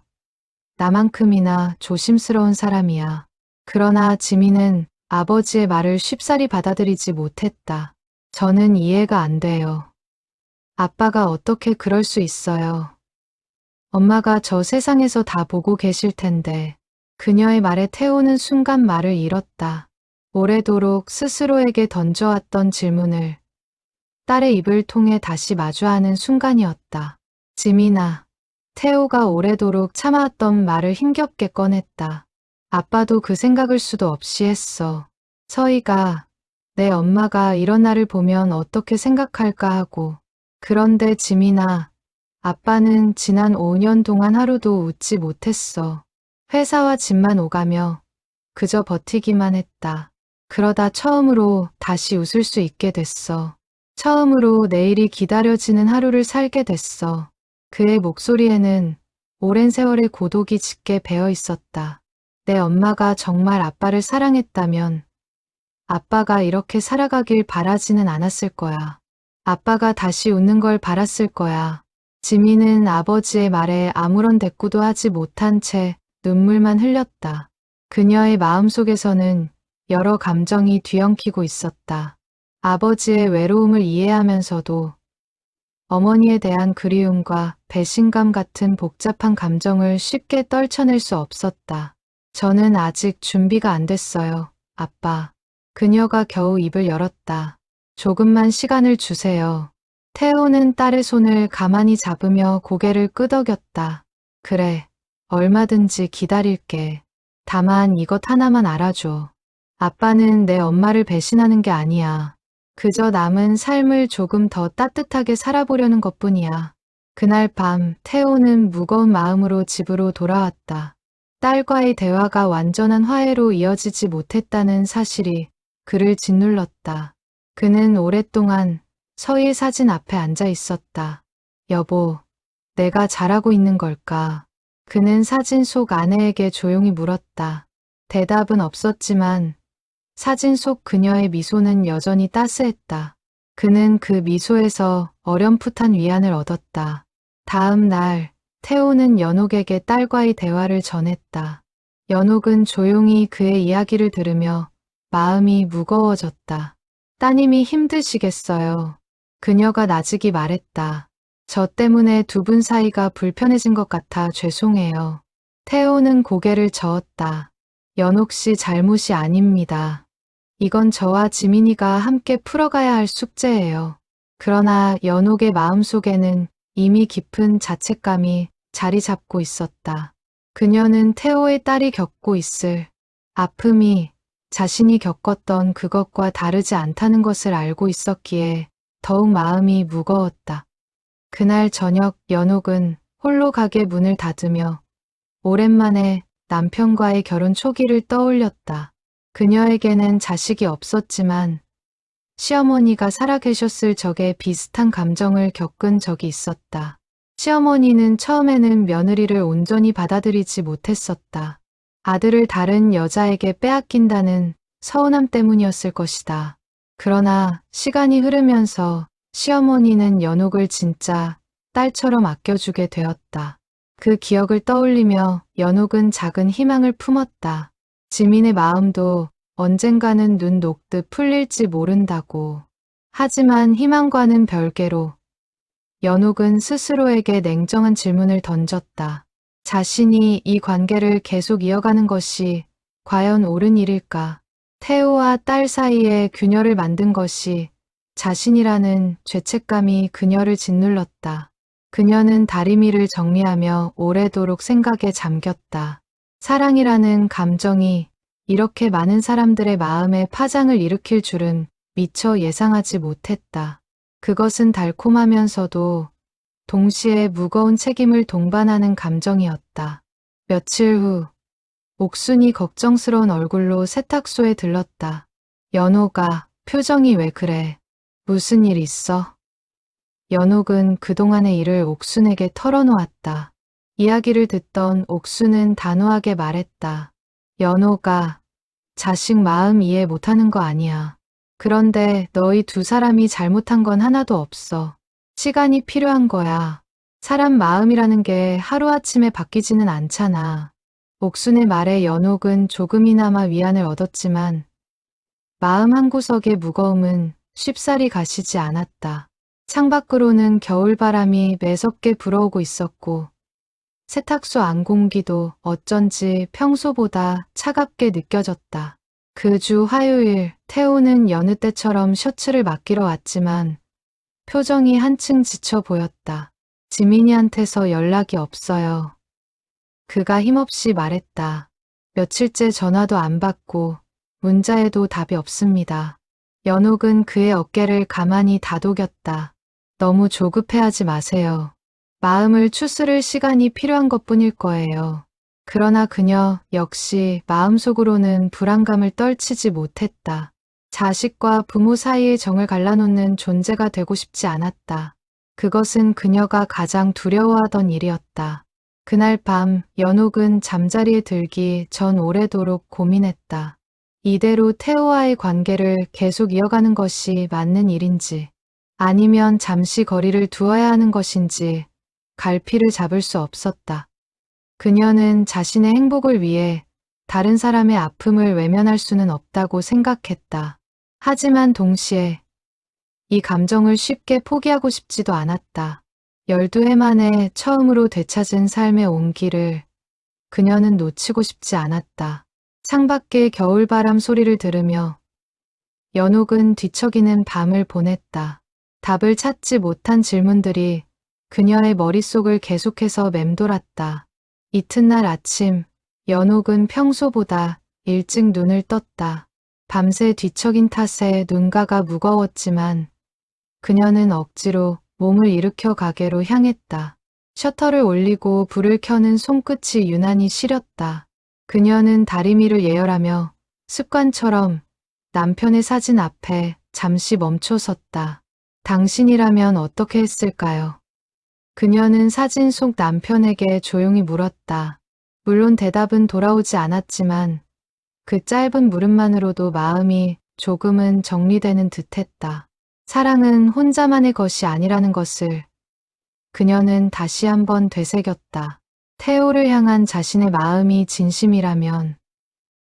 나만큼이나 조심스러운 사람이야. 그러나 지민은 아버지의 말을 쉽사리 받아들이지 못했다. 저는 이해가 안 돼요. 아빠가 어떻게 그럴 수 있어요. 엄마가 저 세상에서 다 보고 계실 텐데. 그녀의 말에 태호는 순간 말을 잃었다. 오래도록 스스로에게 던져왔던 질문을 딸의 입을 통해 다시 마주하는 순간이었다. 지민아. 태호가 오래도록 참아왔던 말을 힘겹게 꺼냈다. 아빠도 그 생각을 수도 없이 했어. 서희가 내 엄마가 이런 나를 보면 어떻게 생각할까 하고. 그런데 지민아, 아빠는 지난 5년 동안 하루도 웃지 못했어. 회사와 집만 오가며 그저 버티기만 했다. 그러다 처음으로 다시 웃을 수 있게 됐어. 처음으로 내일이 기다려지는 하루를 살게 됐어. 그의 목소리에는 오랜 세월의 고독이 짙게 배어 있었다. 내 엄마가 정말 아빠를 사랑했다면 아빠가 이렇게 살아가길 바라지는 않았을 거야. 아빠가 다시 웃는 걸 바랐을 거야. 지민은 아버지의 말에 아무런 대꾸도 하지 못한 채 눈물만 흘렸다. 그녀의 마음속에서는 여러 감정이 뒤엉키고 있었다. 아버지의 외로움을 이해하면서도 어머니에 대한 그리움과 배신감 같은 복잡한 감정을 쉽게 떨쳐낼 수 없었다. 저는 아직 준비가 안 됐어요, 아빠. 그녀가 겨우 입을 열었다. 조금만 시간을 주세요. 태호는 딸의 손을 가만히 잡으며 고개를 끄덕였다. 그래, 얼마든지 기다릴게. 다만 이것 하나만 알아줘. 아빠는 내 엄마를 배신하는 게 아니야. 그저 남은 삶을 조금 더 따뜻하게 살아보려는 것뿐이야. 그날 밤 태호는 무거운 마음으로 집으로 돌아왔다. 딸과의 대화가 완전한 화해로 이어지지 못했다는 사실이 그를 짓눌렀다. 그는 오랫동안 서희의 사진 앞에 앉아 있었다. 여보, 내가 잘하고 있는 걸까? 그는 사진 속 아내에게 조용히 물었다. 대답은 없었지만 사진 속 그녀의 미소는 여전히 따스했다. 그는 그 미소에서 어렴풋한 위안을 얻었다. 다음 날 태호는 연옥에게 딸과의 대화를 전했다. 연옥은 조용히 그의 이야기를 들으며 마음이 무거워졌다. 따님이 힘드시겠어요. 그녀가 나직이 말했다. 저 때문에 두 분 사이가 불편해진 것 같아 죄송해요. 태호는 고개를 저었다. 연옥 씨 잘못이 아닙니다. 이건 저와 지민이가 함께 풀어가야 할 숙제예요. 그러나 연옥의 마음속에는 이미 깊은 자책감이 자리 잡고 있었다. 그녀는 태호의 딸이 겪고 있을 아픔이 자신이 겪었던 그것과 다르지 않다는 것을 알고 있었기에 더욱 마음이 무거웠다. 그날 저녁 연옥은 홀로 가게 문을 닫으며 오랜만에 남편과의 결혼 초기를 떠올렸다. 그녀에게는 자식이 없었지만 시어머니가 살아계셨을 적에 비슷한 감정을 겪은 적이 있었다. 시어머니는 처음에는 며느리를 온전히 받아들이지 못했었다. 아들을 다른 여자에게 빼앗긴다는 서운함 때문이었을 것이다. 그러나 시간이 흐르면서 시어머니는 연옥을 진짜 딸처럼 아껴주게 되었다. 그 기억을 떠올리며 연옥은 작은 희망을 품었다. 지민의 마음도 언젠가는 눈 녹듯 풀릴지 모른다고. 하지만 희망과는 별개로 연옥은 스스로에게 냉정한 질문을 던졌다. 자신이 이 관계를 계속 이어가는 것이 과연 옳은 일일까? 태호와 딸 사이에 균열을 만든 것이 자신이라는 죄책감이 그녀를 짓눌렀다. 그녀는 다리미를 정리하며 오래도록 생각에 잠겼다. 사랑이라는 감정이 이렇게 많은 사람들의 마음에 파장을 일으킬 줄은 미처 예상하지 못했다. 그것은 달콤하면서도 동시에 무거운 책임을 동반하는 감정이었다. 며칠 후 옥순이 걱정스러운 얼굴로 세탁소에 들렀다. 연호가 표정이 왜 그래? 무슨 일 있어? 연옥은 그동안의 일을 옥순에게 털어놓았다. 이야기를 듣던 옥순은 단호하게 말했다. 연옥아, 자식 마음 이해 못하는 거 아니야. 그런데 너희 두 사람이 잘못한 건 하나도 없어. 시간이 필요한 거야. 사람 마음이라는 게 하루아침에 바뀌지는 않잖아. 옥순의 말에 연옥은 조금이나마 위안을 얻었지만 마음 한구석의 무거움은 쉽사리 가시지 않았다. 창밖으로는 겨울바람이 매섭게 불어오고 있었고 세탁소 안 공기도 어쩐지 평소보다 차갑게 느껴졌다. 그 주 화요일 태호는 여느 때처럼 셔츠를 맡기러 왔지만 표정이 한층 지쳐 보였다. 지민이한테서 연락이 없어요. 그가 힘없이 말했다. 며칠째 전화도 안 받고 문자에도 답이 없습니다. 연옥은 그의 어깨를 가만히 다독였다. 너무 조급해하지 마세요. 마음을 추스를 시간이 필요한 것뿐일 거예요. 그러나 그녀 역시 마음속으로는 불안감을 떨치지 못했다. 자식과 부모 사이의 정을 갈라놓는 존재가 되고 싶지 않았다. 그것은 그녀가 가장 두려워하던 일이었다. 그날 밤 연옥은 잠자리에 들기 전 오래도록 고민했다. 이대로 태호와의 관계를 계속 이어가는 것이 맞는 일인지 아니면 잠시 거리를 두어야 하는 것인지 갈피를 잡을 수 없었다. 그녀는 자신의 행복을 위해 다른 사람의 아픔을 외면할 수는 없다고 생각했다. 하지만 동시에 이 감정을 쉽게 포기하고 싶지도 않았다. 12해 만에 처음으로 되찾은 삶의 온기를 그녀는 놓치고 싶지 않았다. 창밖의 겨울바람 소리를 들으며 연옥은 뒤척이는 밤을 보냈다. 답을 찾지 못한 질문들이 그녀의 머릿속을 계속해서 맴돌았다. 이튿날 아침, 연옥은 평소보다 일찍 눈을 떴다. 밤새 뒤척인 탓에 눈가가 무거웠지만 그녀는 억지로 몸을 일으켜 가게로 향했다. 셔터를 올리고 불을 켜는 손끝이 유난히 시렸다. 그녀는 다리미를 예열하며 습관처럼 남편의 사진 앞에 잠시 멈춰 섰다. 당신이라면 어떻게 했을까요? 그녀는 사진 속 남편에게 조용히 물었다. 물론 대답은 돌아오지 않았지만 그 짧은 물음만으로도 마음이 조금은 정리되는 듯했다. 사랑은 혼자만의 것이 아니라는 것을 그녀는 다시 한번 되새겼다. 태호를 향한 자신의 마음이 진심이라면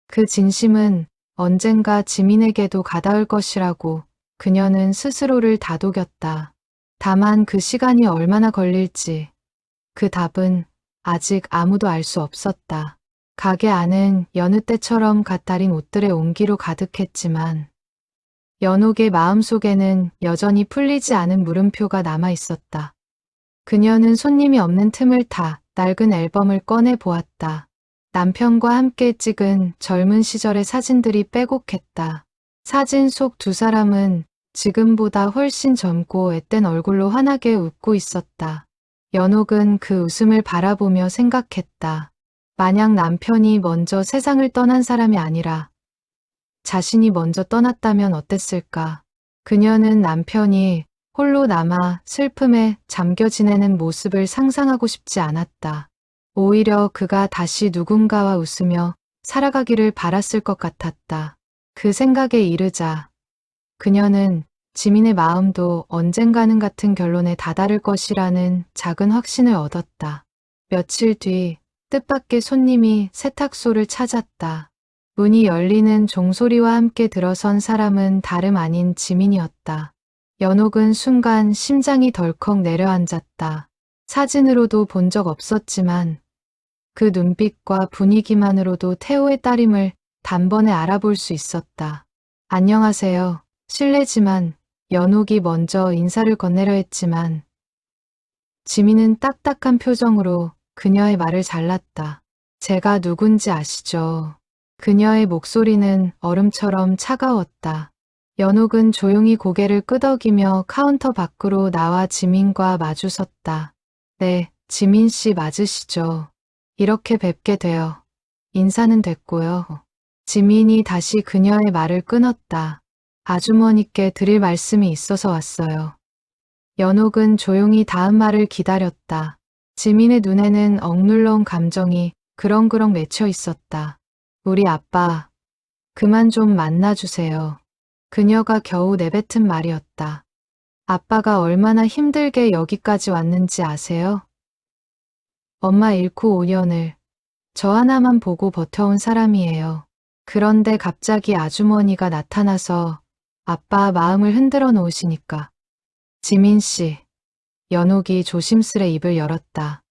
그 진심은 언젠가 지민에게도 가닿을 것이라고 그녀는 스스로를 다독였다. 다만 그 시간이 얼마나 걸릴지 그 답은 아직 아무도 알 수 없었다. 가게 안은 여느 때처럼 갓달인 옷들의 온기로 가득했지만 연옥의 마음속에는 여전히 풀리지 않은 물음표가 남아 있었다. 그녀는 손님이 없는 틈을 타 낡은 앨범을 꺼내 보았다. 남편과 함께 찍은 젊은 시절의 사진들이 빼곡했다. 사진 속 두 사람은 지금보다 훨씬 젊고 앳된 얼굴로 환하게 웃고 있었다. 연옥은 그 웃음을 바라보며 생각했다. 만약 남편이 먼저 세상을 떠난 사람이 아니라 자신이 먼저 떠났다면 어땠을까? 그녀는 남편이 홀로 남아 슬픔에 잠겨 지내는 모습을 상상하고 싶지 않았다. 오히려 그가 다시 누군가와 웃으며 살아가기를 바랐을 것 같았다. 그 생각에 이르자 그녀는 지민의 마음도 언젠가는 같은 결론에 다다를 것이라는 작은 확신을 얻었다. 며칠 뒤 뜻밖의 손님이 세탁소를 찾았다. 문이 열리는 종소리와 함께 들어선 사람은 다름 아닌 지민이었다. 연옥은 순간 심장이 덜컥 내려앉았다. 사진으로도 본 적 없었지만 그 눈빛과 분위기만으로도 태호의 딸임을 단번에 알아볼 수 있었다. 안녕하세요. 실례지만 연옥이 먼저 인사를 건네려 했지만 지민은 딱딱한 표정으로 그녀의 말을 잘랐다. 제가 누군지 아시죠? 그녀의 목소리는 얼음처럼 차가웠다. 연옥은 조용히 고개를 끄덕이며 카운터 밖으로 나와 지민과 마주섰다. 네, 지민 씨 맞으시죠? 이렇게 뵙게 되어 인사는 됐고요. 지민이 다시 그녀의 말을 끊었다. 아주머니께 드릴 말씀이 있어서 왔어요. 연옥은 조용히 다음 말을 기다렸다. 지민의 눈에는 억눌러 온 감정이 그렁그렁 맺혀 있었다. 우리 아빠, 그만 좀 만나주세요. 그녀가 겨우 내뱉은 말이었다. 아빠가 얼마나 힘들게 여기까지 왔는지 아세요? 엄마 잃고 5년을 저 하나만 보고 버텨온 사람이에요. 그런데 갑자기 아주머니가 나타나서 아빠 마음을 흔들어 놓으시니까. 지민 씨, 연옥이 조심스레 입을 열었다.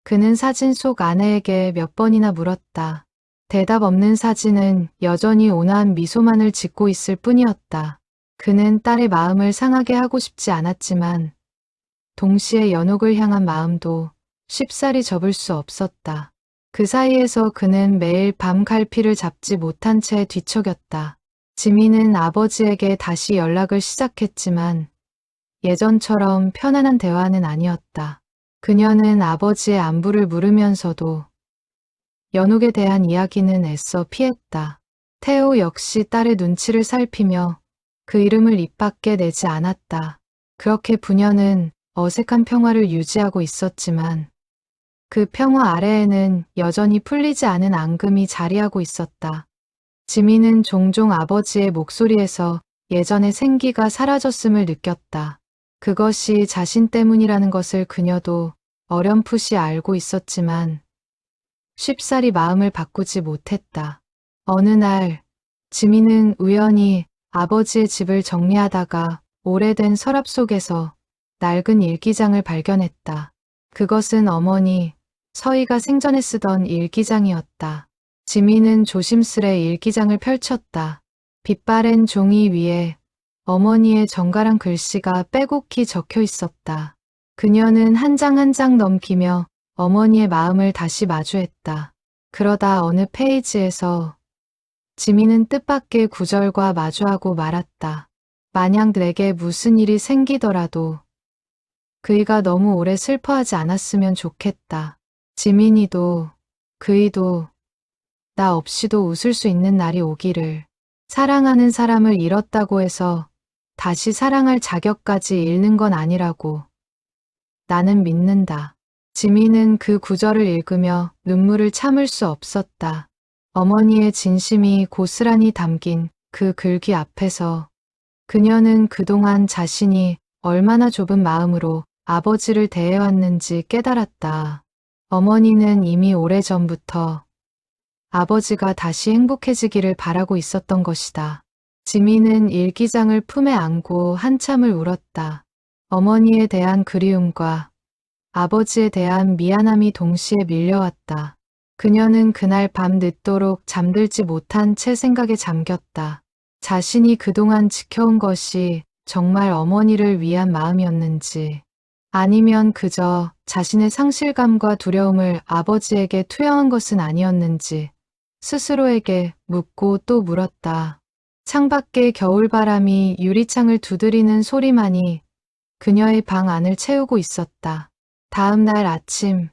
그는 사진 속 아내에게 몇 번이나 물었다. 대답 없는 사진은 여전히 온화한 미소만을 짓고 있을 뿐이었다. 그는 딸의 마음을 상하게 하고 싶지 않았지만 동시에 연옥을 향한 마음도 쉽사리 접을 수 없었다. 그 사이에서 그는 매일 밤 갈피를 잡지 못한 채 뒤척였다. 지민은 아버지에게 다시 연락을 시작했지만 예전처럼 편안한 대화는 아니었다. 그녀는 아버지의 안부를 물으면서도 연옥에 대한 이야기는 애써 피했다. 태호 역시 딸의 눈치를 살피며 그 이름을 입 밖에 내지 않았다. 그렇게 부녀는 어색한 평화를 유지하고 있었지만 그 평화 아래에는 여전히 풀리지 않은 앙금이 자리하고 있었다. 지민은 종종 아버지의 목소리에서 예전의 생기가 사라졌음을 느꼈다. 그것이 자신 때문이라는 것을 그녀도 어렴풋이 알고 있었지만 쉽사리 마음을 바꾸지 못했다. 어느 날 지민은 우연히 아버지의 집을 정리하다가 오래된 서랍 속에서 낡은 일기장을 발견했다. 그것은 어머니 서희가 생전에 쓰던 일기장이었다. 지민은 조심스레 일기장을 펼쳤다. 빛바랜 종이 위에 어머니의 정갈한 글씨가 빼곡히 적혀 있었다. 그녀는 한 장 한 장 넘기며 어머니의 마음을 다시 마주했다. 그러다 어느 페이지에서 지민은 뜻밖의 구절과 마주하고 말았다. 만약 내게 무슨 일이 생기더라도 그이가 너무 오래 슬퍼하지 않았으면 좋겠다. 지민이도 그이도 나 없이도 웃을 수 있는 날이 오기를. 사랑하는 사람을 잃었다고 해서 다시 사랑할 자격까지 잃는 건 아니라고 나는 믿는다. 지민은 그 구절을 읽으며 눈물을 참을 수 없었다. 어머니의 진심이 고스란히 담긴 그 글귀 앞에서 그녀는 그동안 자신이 얼마나 좁은 마음으로 아버지를 대해왔는지 깨달았다. 어머니는 이미 오래전부터 아버지가 다시 행복해지기를 바라고 있었던 것이다. 지민은 일기장을 품에 안고 한참을 울었다. 어머니에 대한 그리움과 아버지에 대한 미안함이 동시에 밀려왔다. 그녀는 그날 밤 늦도록 잠들지 못한 채 생각에 잠겼다. 자신이 그동안 지켜온 것이 정말 어머니를 위한 마음이었는지, 아니면 그저 자신의 상실감과 두려움을 아버지에게 투영한 것은 아니었는지 스스로에게 묻고 또 물었다. 창밖의 겨울바람이 유리창을 두드리는 소리만이 그녀의 방 안을 채우고 있었다. 다음 날 아침,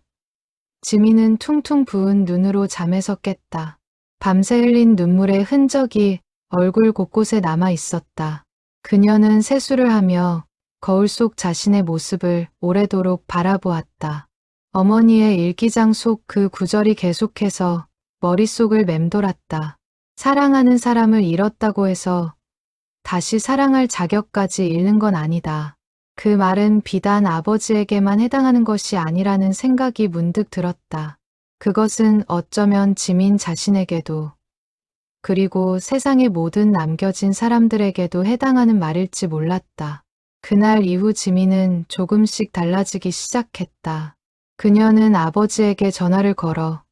지민은 퉁퉁 부은 눈으로 잠에서 깼다. 밤새 흘린 눈물의 흔적이 얼굴 곳곳에 남아 있었다. 그녀는 세수를 하며 거울 속 자신의 모습을 오래도록 바라보았다. 어머니의 일기장 속 그 구절이 계속해서 머릿속을 맴돌았다. 사랑하는 사람을 잃었다고 해서 다시 사랑할 자격까지 잃는 건 아니다. 그 말은 비단 아버지에게만 해당하는 것이 아니라는 생각이 문득 들었다. 그것은 어쩌면 지민 자신에게도, 그리고 세상의 모든 남겨진 사람들에게도 해당하는 말일지 몰랐다. 그날 이후 지민은 조금씩 달라지기 시작했다. 그녀는 아버지에게 전화를 걸어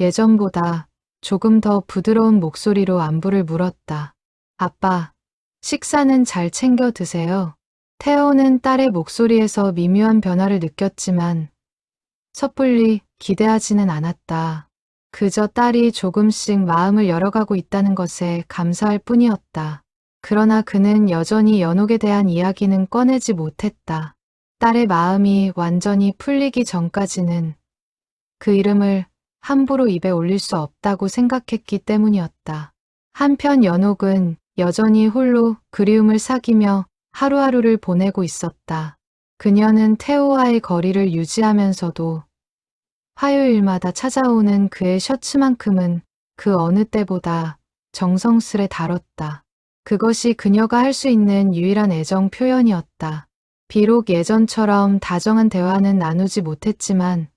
예전보다 조금 더 부드러운 목소리로 안부를 물었다. 아빠, 식사는 잘 챙겨 드세요. 태호는 딸의 목소리에서 미묘한 변화를 느꼈지만 섣불리 기대하지는 않았다. 그저 딸이 조금씩 마음을 열어가고 있다는 것에 감사할 뿐이었다. 그러나 그는 여전히 연옥에 대한 이야기는 꺼내지 못했다. 딸의 마음이 완전히 풀리기 전까지는 그 이름을 함부로 입에 올릴 수 없다고 생각했기 때문이었다. 한편 연옥은 여전히 홀로 그리움을 사귀며 하루하루를 보내고 있었다. 그녀는 태호와의 거리를 유지하면서도 화요일마다 찾아오는 그의 셔츠만큼은 그 어느 때보다 정성스레 다뤘다. 그것이 그녀가 할 수 있는 유일한 애정 표현이었다. 비록 예전처럼 다정한 대화는 나누지 못했지만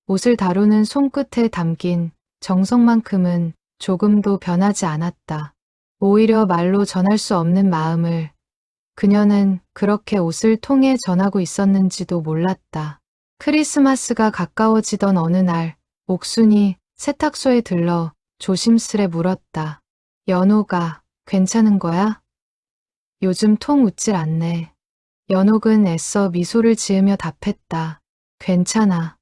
옷을 다루는 손끝에 담긴 정성만큼은 조금도 변하지 않았다. 오히려 말로 전할 수 없는 마음을 그녀는 그렇게 옷을 통해 전하고 있었는지도 몰랐다. 크리스마스가 가까워지던 어느 날 옥순이 세탁소에 들러 조심스레 물었다. 연호가 괜찮은 거야? 요즘 통 웃질 않네. 연옥은 애써 미소를 지으며 답했다. 괜찮아.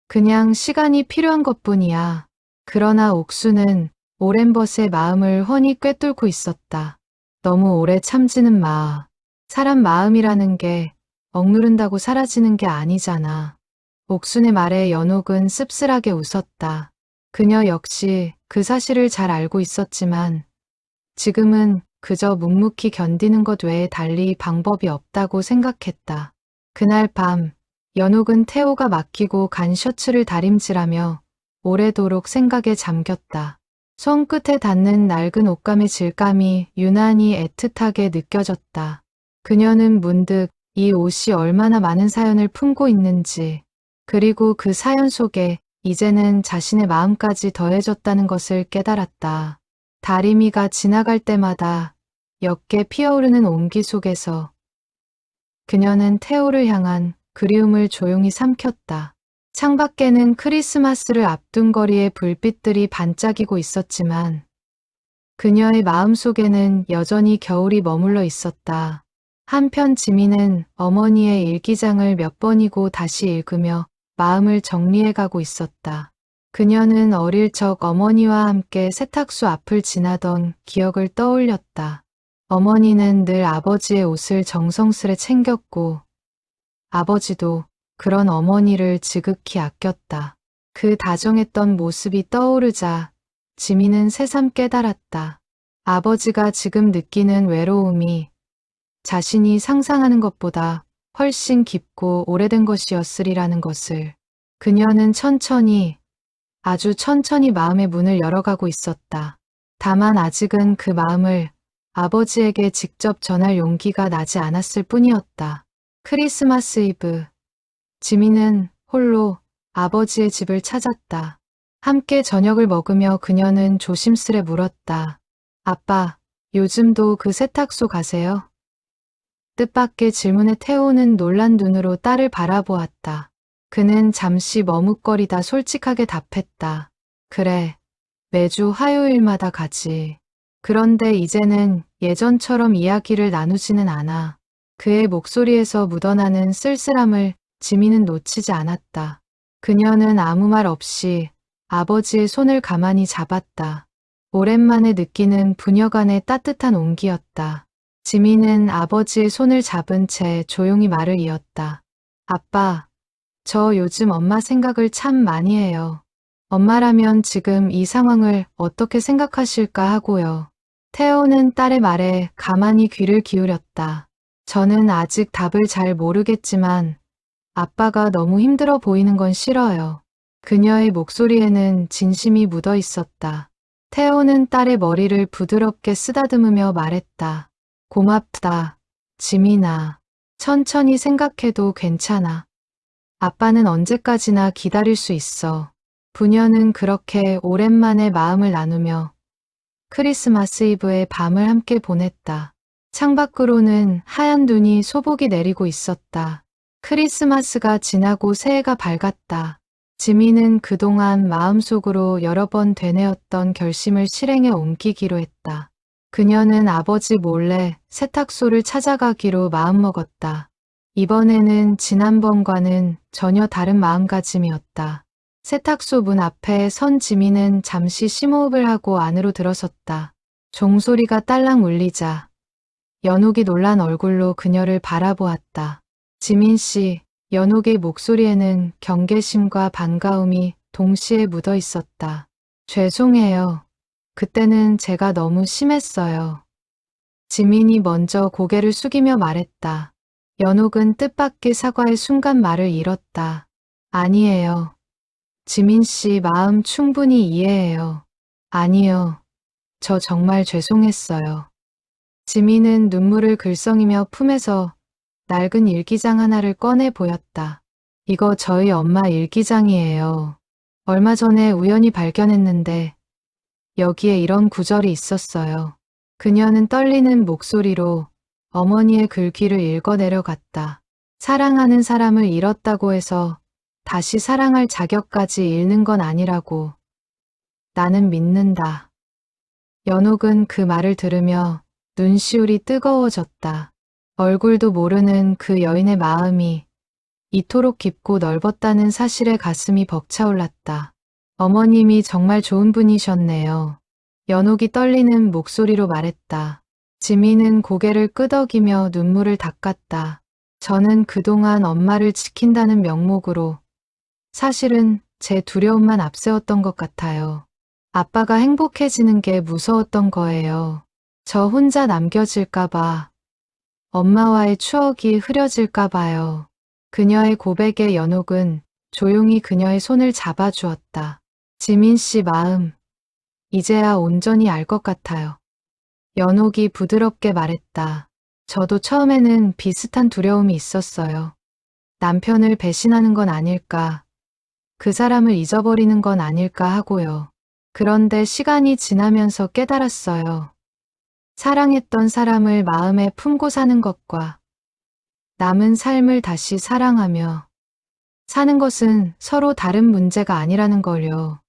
그냥 시간이 필요한 것뿐이야. 그러나 옥수는 오랜 벗의 마음을 훤히 꿰뚫고 있었다. 너무 오래 참지는 마. 사람 마음이라는 게 억누른다고 사라지는 게 아니잖아. 옥순의 말에 연옥은 씁쓸하게 웃었다. 그녀 역시 그 사실을 잘 알고 있었지만 지금은 그저 묵묵히 견디는 것 외에 달리 방법이 없다고 생각했다. 그날 밤 연옥은 태호가 맡기고 간 셔츠를 다림질하며 오래도록 생각에 잠겼다. 손끝에 닿는 낡은 옷감의 질감이 유난히 애틋하게 느껴졌다. 그녀는 문득 이 옷이 얼마나 많은 사연을 품고 있는지, 그리고 그 사연 속에 이제는 자신의 마음까지 더해졌다는 것을 깨달았다. 다리미가 지나갈 때마다 옅게 피어오르는 온기 속에서 그녀는 태호를 향한 그리움을 조용히 삼켰다. 창밖에는 크리스마스를 앞둔 거리의 불빛들이 반짝이고 있었지만 그녀의 마음속에는 여전히 겨울이 머물러 있었다. 한편 지민은 어머니의 일기장을 몇 번이고 다시 읽으며 마음을 정리해가고 있었다. 그녀는 어릴 적 어머니와 함께 세탁소 앞을 지나던 기억을 떠올렸다. 어머니는 늘 아버지의 옷을 정성스레 챙겼고 아버지도 그런 어머니를 지극히 아꼈다. 그 다정했던 모습이 떠오르자 지민은 새삼 깨달았다. 아버지가 지금 느끼는 외로움이 자신이 상상하는 것보다 훨씬 깊고 오래된 것이었으리라는 것을. 그녀는 천천히, 아주 천천히 마음의 문을 열어가고 있었다. 다만 아직은 그 마음을 아버지에게 직접 전할 용기가 나지 않았을 뿐이었다. 크리스마스 이브, 지민은 홀로 아버지의 집을 찾았다. 함께 저녁을 먹으며 그녀는 조심스레 물었다. 아빠, 요즘도 그 세탁소 가세요? 뜻밖의 질문에 태호는 놀란 눈으로 딸을 바라보았다. 그는 잠시 머뭇거리다 솔직하게 답했다. 그래, 매주 화요일마다 가지. 그런데 이제는 예전처럼 이야기를 나누지는 않아. 그의 목소리에서 묻어나는 쓸쓸함을 지민은 놓치지 않았다. 그녀는 아무 말 없이 아버지의 손을 가만히 잡았다. 오랜만에 느끼는 부녀 간의 따뜻한 온기였다. 지민은 아버지의 손을 잡은 채 조용히 말을 이었다. 아빠, 저 요즘 엄마 생각을 참 많이 해요. 엄마라면 지금 이 상황을 어떻게 생각하실까 하고요. 태호는 딸의 말에 가만히 귀를 기울였다. 저는 아직 답을 잘 모르겠지만 아빠가 너무 힘들어 보이는 건 싫어요. 그녀의 목소리에는 진심이 묻어 있었다. 태호는 딸의 머리를 부드럽게 쓰다듬으며 말했다. 고맙다, 지민아. 천천히 생각해도 괜찮아. 아빠는 언제까지나 기다릴 수 있어. 부녀는 그렇게 오랜만에 마음을 나누며 크리스마스 이브의 밤을 함께 보냈다. 창밖으로는 하얀 눈이 소복이 내리고 있었다. 크리스마스가 지나고 새해가 밝았다. 지민은 그동안 마음속으로 여러 번 되뇌었던 결심을 실행에 옮기기로 했다. 그녀는 아버지 몰래 세탁소를 찾아가기로 마음먹었다. 이번에는 지난번과는 전혀 다른 마음가짐이었다. 세탁소 문 앞에 선 지민은 잠시 심호흡을 하고 안으로 들어섰다. 종소리가 딸랑 울리자 연옥이 놀란 얼굴로 그녀를 바라보았다. 지민 씨, 연옥의 목소리에는 경계심과 반가움이 동시에 묻어 있었다. 죄송해요. 그때는 제가 너무 심했어요. 지민이 먼저 고개를 숙이며 말했다. 연옥은 뜻밖의 사과의 순간 말을 잃었다. 아니에요. 지민 씨 마음 충분히 이해해요. 아니요. 저 정말 죄송했어요. 지민은 눈물을 글썽이며 품에서 낡은 일기장 하나를 꺼내 보였다. 이거 저희 엄마 일기장이에요. 얼마 전에 우연히 발견했는데 여기에 이런 구절이 있었어요. 그녀는 떨리는 목소리로 어머니의 글귀를 읽어 내려갔다. 사랑하는 사람을 잃었다고 해서 다시 사랑할 자격까지 잃는 건 아니라고. 나는 믿는다. 연옥은 그 말을 들으며 눈시울이 뜨거워졌다. 얼굴도 모르는 그 여인의 마음이 이토록 깊고 넓었다는 사실에 가슴이 벅차올랐다. 어머님이 정말 좋은 분이셨네요. 연옥이 떨리는 목소리로 말했다. 지민은 고개를 끄덕이며 눈물을 닦았다. 저는 그동안 엄마를 지킨다는 명목으로 사실은 제 두려움만 앞세웠던 것 같아요. 아빠가 행복해지는 게 무서웠던 거예요. 저 혼자 남겨질까봐, 엄마와의 추억이 흐려질까봐요. 그녀의 고백에 연옥은 조용히 그녀의 손을 잡아주었다. 지민 씨 마음, 이제야 온전히 알 것 같아요. 연옥이 부드럽게 말했다. 저도 처음에는 비슷한 두려움이 있었어요. 남편을 배신하는 건 아닐까, 그 사람을 잊어버리는 건 아닐까 하고요. 그런데 시간이 지나면서 깨달았어요. 사랑했던 사람을 마음에 품고 사는 것과 남은 삶을 다시 사랑하며 사는 것은 서로 다른 문제가 아니라는 걸요.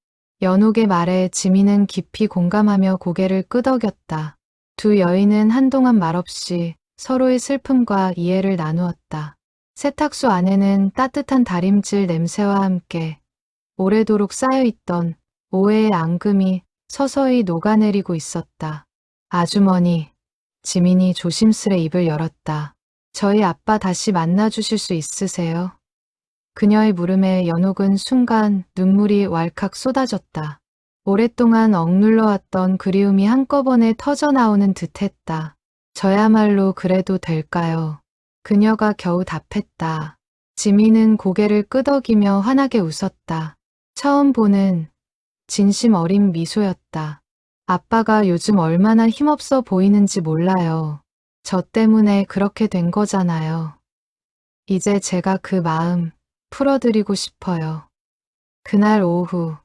연옥의 말에 지민은 깊이 공감하며 고개를 끄덕였다. 두 여인은 한동안 말없이 서로의 슬픔과 이해를 나누었다. 세탁소 안에는 따뜻한 다림질 냄새와 함께 오래도록 쌓여있던 오해의 앙금이 서서히 녹아내리고 있었다. 아주머니, 지민이 조심스레 입을 열었다. 저희 아빠 다시 만나주실 수 있으세요? 그녀의 물음에 연옥은 순간 눈물이 왈칵 쏟아졌다. 오랫동안 억눌러왔던 그리움이 한꺼번에 터져나오는 듯했다. 저야말로 그래도 될까요? 그녀가 겨우 답했다. 지민은 고개를 끄덕이며 환하게 웃었다. 처음 보는 진심 어린 미소였다. 아빠가 요즘 얼마나 힘없어 보이는지 몰라요. 저 때문에 그렇게 된 거잖아요. 이제 제가 그 마음 풀어드리고 싶어요. 그날 오후,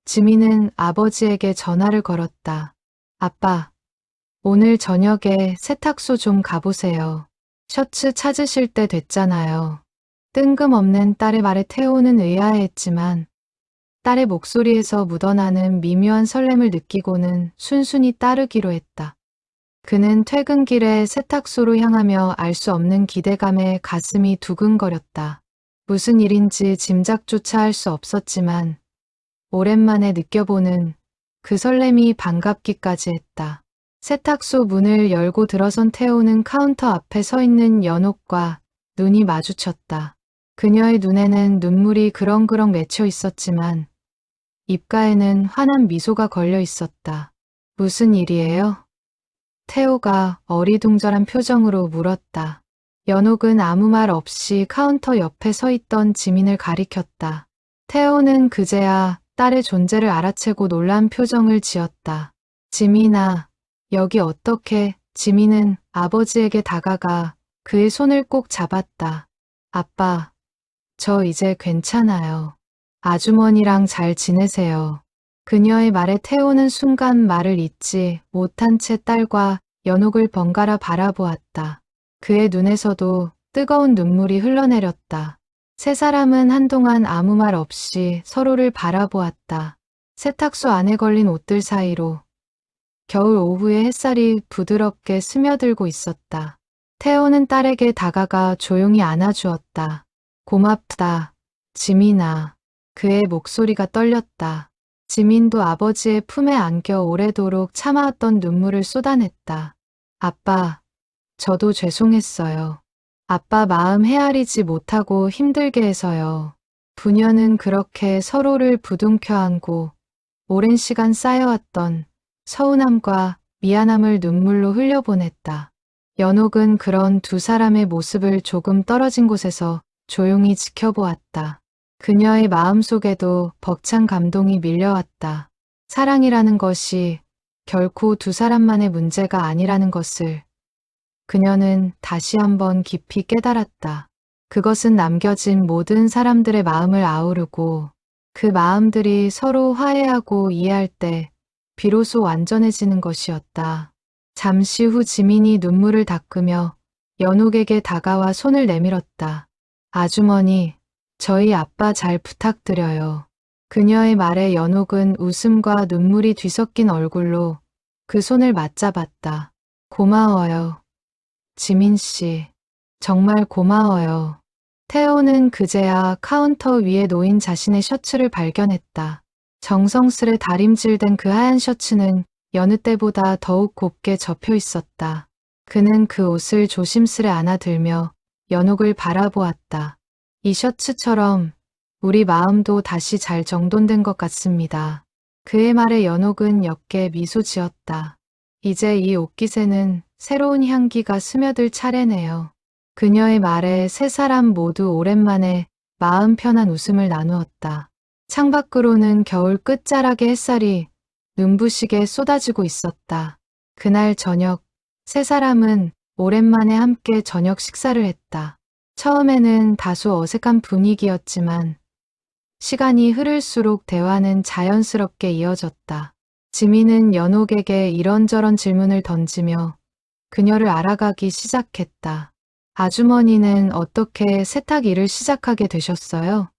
지민은 아버지에게 전화를 걸었다. 아빠, 오늘 저녁에 세탁소 좀 가보세요. 셔츠 찾으실 때 됐잖아요. 뜬금없는 딸의 말에 태호는 의아해했지만 딸의 목소리에서 묻어나는 미묘한 설렘을 느끼고는 순순히 따르기로 했다. 그는 퇴근길에 세탁소로 향하며 알 수 없는 기대감에 가슴이 두근거렸다. 무슨 일인지 짐작조차 할 수 없었지만 오랜만에 느껴보는 그 설렘이 반갑기까지 했다. 세탁소 문을 열고 들어선 태호는 카운터 앞에 서 있는 연옥과 눈이 마주쳤다. 그녀의 눈에는 눈물이 그렁그렁 맺혀 있었지만 입가에는 환한 미소가 걸려 있었다. 무슨 일이에요? 태호가 어리둥절한 표정으로 물었다. 연옥은 아무 말 없이 카운터 옆에 서 있던 지민을 가리켰다. 태호는 그제야 딸의 존재를 알아채고 놀란 표정을 지었다. 지민아, 여기 어떻게? 지민은 아버지에게 다가가 그의 손을 꼭 잡았다. 아빠, 저 이제 괜찮아요. 아주머니랑 잘 지내세요. 그녀의 말에 태호는 순간 말을 잇지 못한 채 딸과 연옥을 번갈아 바라보았다. 그의 눈에서도 뜨거운 눈물이 흘러내렸다. 세 사람은 한동안 아무 말 없이 서로를 바라보았다. 세탁소 안에 걸린 옷들 사이로 겨울 오후의 햇살이 부드럽게 스며들고 있었다. 태호는 딸에게 다가가 조용히 안아주었다. 고맙다, 지민아. 그의 목소리가 떨렸다. 지민도 아버지의 품에 안겨 오래도록 참아왔던 눈물을 쏟아냈다. 아빠, 저도 죄송했어요. 아빠 마음 헤아리지 못하고 힘들게 해서요. 부녀는 그렇게 서로를 부둥켜 안고 오랜 시간 쌓여왔던 서운함과 미안함을 눈물로 흘려보냈다. 연옥은 그런 두 사람의 모습을 조금 떨어진 곳에서 조용히 지켜보았다. 그녀의 마음속에도 벅찬 감동이 밀려왔다. 사랑이라는 것이 결코 두 사람만의 문제가 아니라는 것을 그녀는 다시 한번 깊이 깨달았다. 그것은 남겨진 모든 사람들의 마음을 아우르고 그 마음들이 서로 화해하고 이해할 때 비로소 완전해지는 것이었다. 잠시 후 지민이 눈물을 닦으며 연옥에게 다가와 손을 내밀었다. 아주머니, 저희 아빠 잘 부탁드려요. 그녀의 말에 연옥은 웃음과 눈물이 뒤섞인 얼굴로 그 손을 맞잡았다. 고마워요. 지민 씨, 정말 고마워요. 태호는 그제야 카운터 위에 놓인 자신의 셔츠를 발견했다. 정성스레 다림질된 그 하얀 셔츠는 여느 때보다 더욱 곱게 접혀 있었다. 그는 그 옷을 조심스레 안아들며 연옥을 바라보았다. 이 셔츠처럼 우리 마음도 다시 잘 정돈된 것 같습니다. 그의 말에 연옥은 옅게 미소 지었다. 이제 이 옷깃에는 새로운 향기가 스며들 차례네요. 그녀의 말에 세 사람 모두 오랜만에 마음 편한 웃음을 나누었다. 창밖으로는 겨울 끝자락의 햇살이 눈부시게 쏟아지고 있었다. 그날 저녁, 세 사람은 오랜만에 함께 저녁 식사를 했다. 처음에는 다소 어색한 분위기였지만 시간이 흐를수록 대화는 자연스럽게 이어졌다. 지민은 연옥에게 이런저런 질문을 던지며 그녀를 알아가기 시작했다. 아주머니는 어떻게 세탁 일을 시작하게 되셨어요?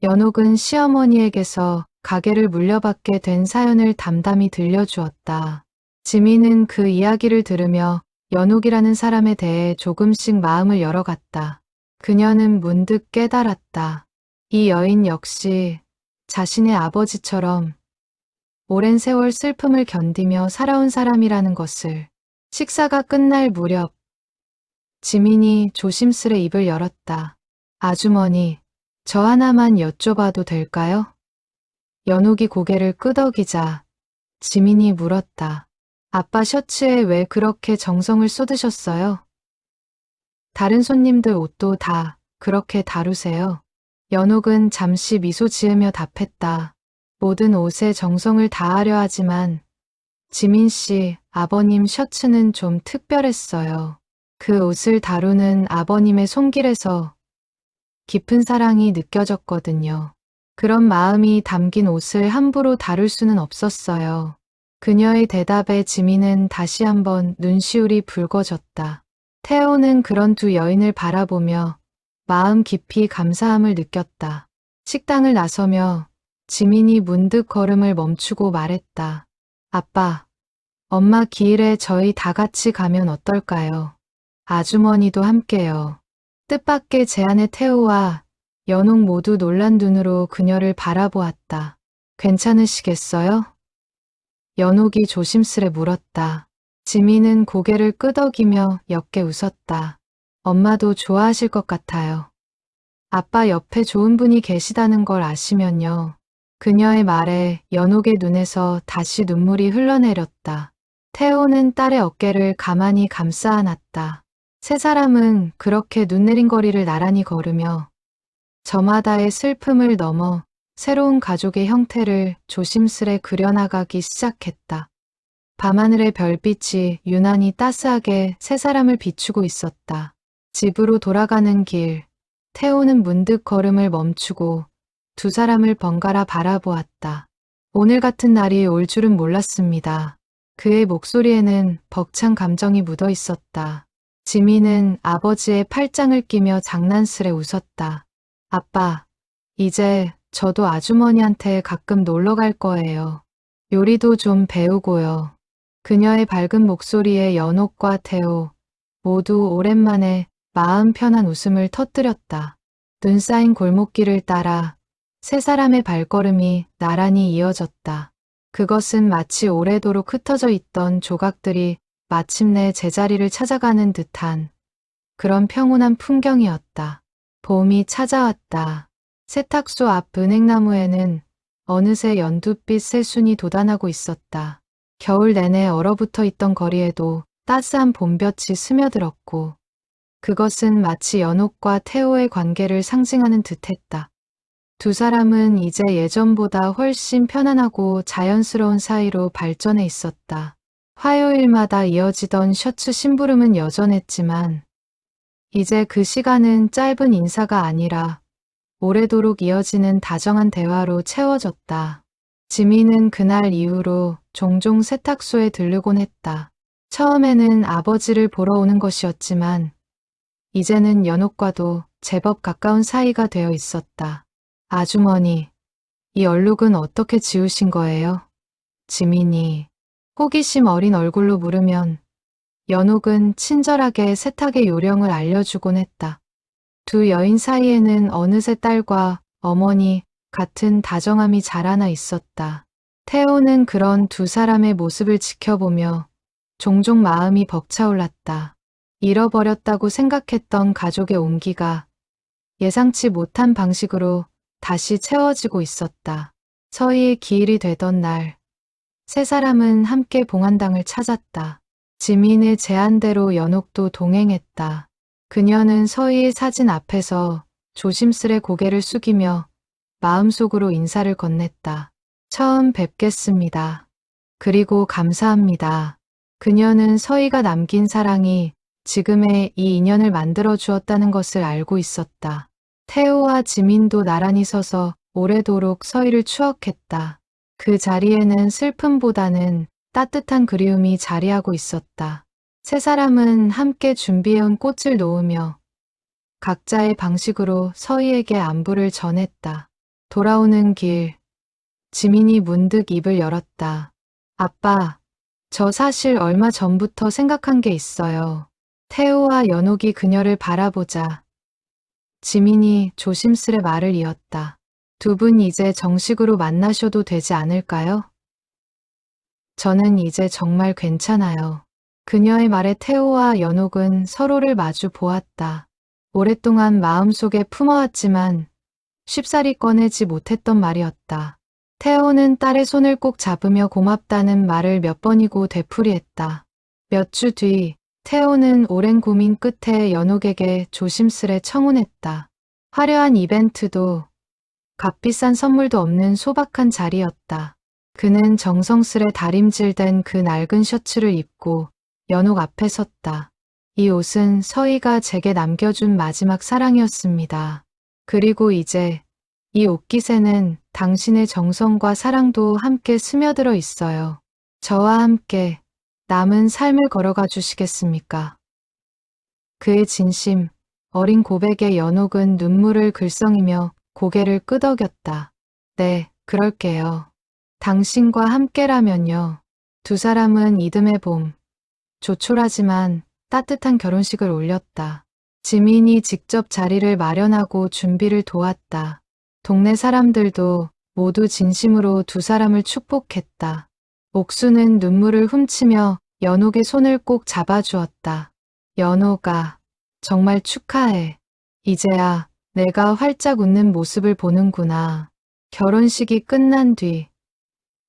연옥은 시어머니에게서 가게를 물려받게 된 사연을 담담히 들려주었다. 지민은 그 이야기를 들으며 연옥이라는 사람에 대해 조금씩 마음을 열어갔다. 그녀는 문득 깨달았다. 이 여인 역시 자신의 아버지처럼 오랜 세월 슬픔을 견디며 살아온 사람이라는 것을. 식사가 끝날 무렵 지민이 조심스레 입을 열었다. 아주머니, 저 하나만 여쭤봐도 될까요? 연옥이 고개를 끄덕이자 지민이 물었다. 아빠 셔츠에 왜 그렇게 정성을 쏟으셨어요? 다른 손님들 옷도 다 그렇게 다루세요. 연옥은 잠시 미소 지으며 답했다. 모든 옷에 정성을 다하려 하지만 지민 씨, 아버님 셔츠는 좀 특별했어요. 그 옷을 다루는 아버님의 손길에서 깊은 사랑이 느껴졌거든요. 그런 마음이 담긴 옷을 함부로 다룰 수는 없었어요. 그녀의 대답에 지민은 다시 한번 눈시울이 붉어졌다. 태호는 그런 두 여인을 바라보며 마음 깊이 감사함을 느꼈다. 식당을 나서며 지민이 문득 걸음을 멈추고 말했다. 아빠, 엄마 기일에 저희 다 같이 가면 어떨까요? 아주머니도 함께요. 뜻밖의 제안에 태호와 연옥 모두 놀란 눈으로 그녀를 바라보았다. 괜찮으시겠어요? 연옥이 조심스레 물었다. 지민은 고개를 끄덕이며 옅게 웃었다. 엄마도 좋아하실 것 같아요. 아빠 옆에 좋은 분이 계시다는 걸 아시면요. 그녀의 말에 연옥의 눈에서 다시 눈물이 흘러내렸다. 태호는 딸의 어깨를 가만히 감싸 안았다. 세 사람은 그렇게 눈 내린 거리를 나란히 걸으며 저마다의 슬픔을 넘어 새로운 가족의 형태를 조심스레 그려나가기 시작했다. 밤하늘의 별빛이 유난히 따스하게 세 사람을 비추고 있었다. 집으로 돌아가는 길, 태호는 문득 걸음을 멈추고 두 사람을 번갈아 바라보았다. 오늘 같은 날이 올 줄은 몰랐습니다. 그의 목소리에는 벅찬 감정이 묻어 있었다. 지민은 아버지의 팔짱을 끼며 장난스레 웃었다. 아빠, 이제 저도 아주머니한테 가끔 놀러 갈 거예요. 요리도 좀 배우고요. 그녀의 밝은 목소리에 연옥과 태호 모두 오랜만에 마음 편한 웃음을 터뜨렸다. 눈 쌓인 골목길을 따라 세 사람의 발걸음이 나란히 이어졌다. 그것은 마치 오래도록 흩어져 있던 조각들이 마침내 제자리를 찾아가는 듯한 그런 평온한 풍경이었다. 봄이 찾아왔다. 세탁소 앞 은행나무에는 어느새 연두빛 새순이 돋아나고 있었다. 겨울 내내 얼어붙어 있던 거리에도 따스한 봄볕이 스며들었고 그것은 마치 연옥과 태호의 관계를 상징하는 듯했다. 두 사람은 이제 예전보다 훨씬 편안하고 자연스러운 사이로 발전해 있었다. 화요일마다 이어지던 셔츠 심부름은 여전했지만 이제 그 시간은 짧은 인사가 아니라 오래도록 이어지는 다정한 대화로 채워졌다. 지민은 그날 이후로 종종 세탁소에 들르곤 했다. 처음에는 아버지를 보러 오는 것이었지만 이제는 연옥과도 제법 가까운 사이가 되어 있었다. 아주머니, 이 얼룩은 어떻게 지우신 거예요? 지민이 호기심 어린 얼굴로 물으면 연옥은 친절하게 세탁의 요령을 알려주곤 했다. 두 여인 사이에는 어느새 딸과 어머니 같은 다정함이 자라나 있었다. 태호는 그런 두 사람의 모습을 지켜보며 종종 마음이 벅차올랐다. 잃어버렸다고 생각했던 가족의 온기가 예상치 못한 방식으로 다시 채워지고 있었다. 서희의 기일이 되던 날, 세 사람은 함께 봉안당을 찾았다. 지민의 제안대로 연옥도 동행했다. 그녀는 서희의 사진 앞에서 조심스레 고개를 숙이며 마음속으로 인사를 건넸다. 처음 뵙겠습니다. 그리고 감사합니다. 그녀는 서희가 남긴 사랑이 지금의 이 인연을 만들어 주었다는 것을 알고 있었다. 태호와 지민도 나란히 서서 오래도록 서희를 추억했다. 그 자리에는 슬픔보다는 따뜻한 그리움이 자리하고 있었다. 세 사람은 함께 준비해온 꽃을 놓으며 각자의 방식으로 서희에게 안부를 전했다. 돌아오는 길, 지민이 문득 입을 열었다. 아빠, 저 사실 얼마 전부터 생각한 게 있어요. 태호와 연옥이 그녀를 바라보자 지민이 조심스레 말을 이었다. 두 분 이제 정식으로 만나셔도 되지 않을까요? 저는 이제 정말 괜찮아요. 그녀의 말에 태호와 연옥은 서로를 마주 보았다. 오랫동안 마음속에 품어왔지만 쉽사리 꺼내지 못했던 말이었다. 태호는 딸의 손을 꼭 잡으며 고맙다는 말을 몇 번이고 되풀이했다. 몇 주 뒤 태호는 오랜 고민 끝에 연옥에게 조심스레 청혼했다. 화려한 이벤트도 값비싼 선물도 없는 소박한 자리였다. 그는 정성스레 다림질된 그 낡은 셔츠를 입고 연옥 앞에 섰다. 이 옷은 서희가 제게 남겨준 마지막 사랑이었습니다. 그리고 이제 이 옷깃에는 당신의 정성과 사랑도 함께 스며들어 있어요. 저와 함께 남은 삶을 걸어가 주시겠습니까? 그의 진심, 어린 고백에 연옥은 눈물을 글썽이며 고개를 끄덕였다. 네, 그럴게요. 당신과 함께라면요. 두 사람은 이듬해 봄, 조촐하지만 따뜻한 결혼식을 올렸다. 지민이 직접 자리를 마련하고 준비를 도왔다. 동네 사람들도 모두 진심으로 두 사람을 축복했다. 옥수는 눈물을 훔치며 연옥의 손을 꼭 잡아주었다. 연옥아, 정말 축하해. 이제야 내가 활짝 웃는 모습을 보는구나. 결혼식이 끝난 뒤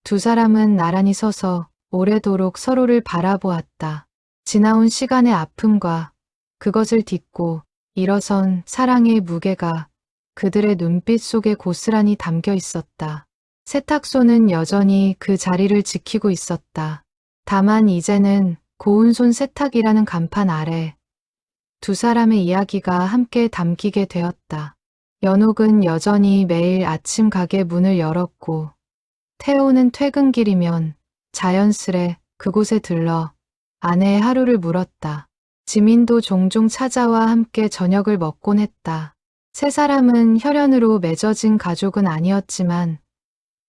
두 사람은 나란히 서서 오래도록 서로를 바라보았다. 지나온 시간의 아픔과 그것을 딛고 일어선 사랑의 무게가 그들의 눈빛 속에 고스란히 담겨 있었다. 세탁소는 여전히 그 자리를 지키고 있었다. 다만 이제는 고운 손 세탁이라는 간판 아래 두 사람의 이야기가 함께 담기게 되었다. 연옥은 여전히 매일 아침 가게 문을 열었고 태호는 퇴근길이면 자연스레 그곳에 들러 아내의 하루를 물었다. 지민도 종종 찾아와 함께 저녁을 먹곤 했다. 세 사람은 혈연으로 맺어진 가족은 아니었지만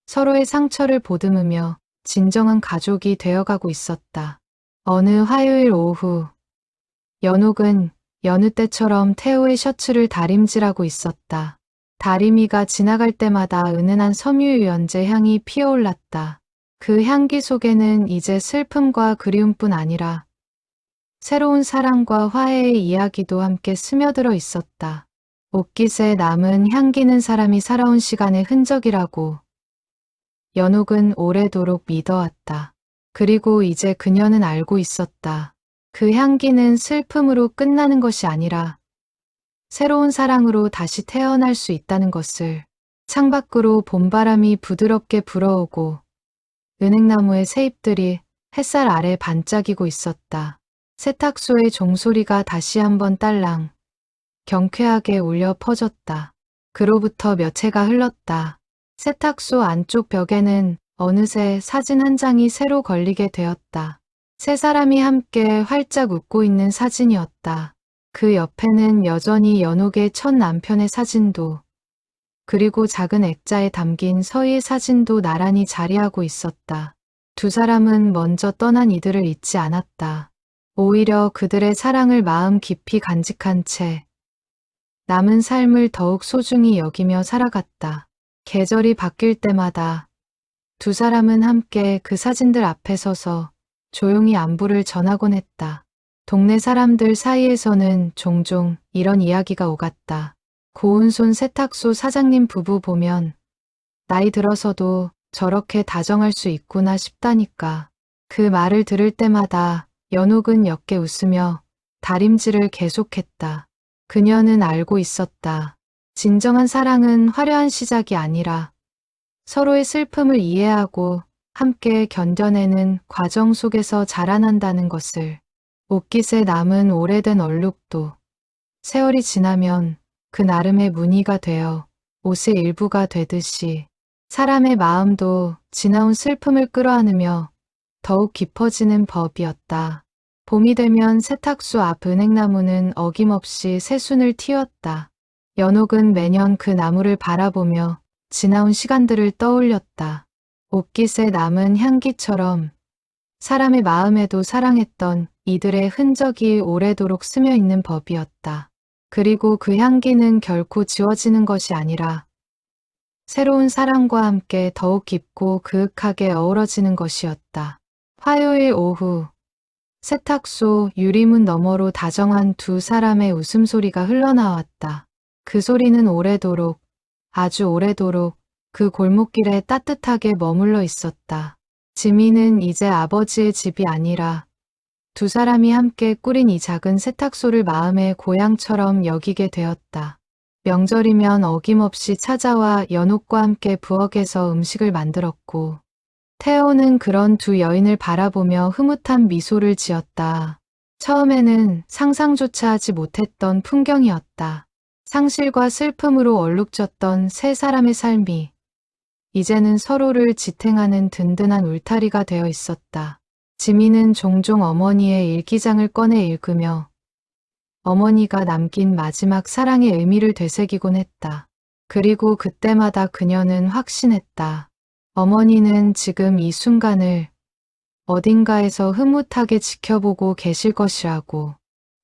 서로의 상처를 보듬으며 진정한 가족이 되어가고 있었다. 어느 화요일 오후, 연옥은 여느 때처럼 태호의 셔츠를 다림질하고 있었다. 다리미가 지나갈 때마다 은은한 섬유유연제 향이 피어올랐다. 그 향기 속에는 이제 슬픔과 그리움뿐 아니라 새로운 사랑과 화해의 이야기도 함께 스며들어 있었다. 옷깃에 남은 향기는 사람이 살아온 시간의 흔적이라고 연옥은 오래도록 믿어왔다. 그리고 이제 그녀는 알고 있었다. 그 향기는 슬픔으로 끝나는 것이 아니라 새로운 사랑으로 다시 태어날 수 있다는 것을. 창밖으로 봄바람이 부드럽게 불어오고 은행나무의 새잎들이 햇살 아래 반짝이고 있었다. 세탁소의 종소리가 다시 한번 딸랑 경쾌하게 울려 퍼졌다. 그로부터 몇 해가 흘렀다. 세탁소 안쪽 벽에는 어느새 사진 한 장이 새로 걸리게 되었다. 세 사람이 함께 활짝 웃고 있는 사진이었다. 그 옆에는 여전히 연옥의 첫 남편의 사진도, 그리고 작은 액자에 담긴 서희의 사진도 나란히 자리하고 있었다. 두 사람은 먼저 떠난 이들을 잊지 않았다. 오히려 그들의 사랑을 마음 깊이 간직한 채 남은 삶을 더욱 소중히 여기며 살아갔다. 계절이 바뀔 때마다 두 사람은 함께 그 사진들 앞에 서서 조용히 안부를 전하곤 했다. 동네 사람들 사이에서는 종종 이런 이야기가 오갔다. 고운 손 세탁소 사장님 부부 보면 나이 들어서도 저렇게 다정할 수 있구나 싶다니까. 그 말을 들을 때마다 연옥은 옅게 웃으며 다림질을 계속했다. 그녀는 알고 있었다. 진정한 사랑은 화려한 시작이 아니라 서로의 슬픔을 이해하고 함께 견뎌내는 과정 속에서 자라난다는 것을. 옷깃에 남은 오래된 얼룩도 세월이 지나면 그 나름의 무늬가 되어 옷의 일부가 되듯이 사람의 마음도 지나온 슬픔을 끌어안으며 더욱 깊어지는 법이었다. 봄이 되면 세탁소 앞 은행나무는 어김없이 새순을 틔웠다. 연옥은 매년 그 나무를 바라보며 지나온 시간들을 떠올렸다. 옷깃에 남은 향기처럼 사람의 마음에도 사랑했던 이들의 흔적이 오래도록 스며 있는 법이었다. 그리고 그 향기는 결코 지워지는 것이 아니라 새로운 사랑과 함께 더욱 깊고 그윽하게 어우러지는 것이었다. 화요일 오후, 세탁소 유리문 너머로 다정한 두 사람의 웃음소리가 흘러나왔다. 그 소리는 오래도록, 아주 오래도록 그 골목길에 따뜻하게 머물러 있었다. 지민은 이제 아버지의 집이 아니라 두 사람이 함께 꾸린 이 작은 세탁소를 마음의 고향처럼 여기게 되었다. 명절이면 어김없이 찾아와 연옥과 함께 부엌에서 음식을 만들었고 태호는 그런 두 여인을 바라보며 흐뭇한 미소를 지었다. 처음에는 상상조차 하지 못했던 풍경이었다. 상실과 슬픔으로 얼룩졌던 세 사람의 삶이 이제는 서로를 지탱하는 든든한 울타리가 되어 있었다. 지민은 종종 어머니의 일기장을 꺼내 읽으며 어머니가 남긴 마지막 사랑의 의미를 되새기곤 했다. 그리고 그때마다 그녀는 확신했다. 어머니는 지금 이 순간을 어딘가에서 흐뭇하게 지켜보고 계실 것이라고.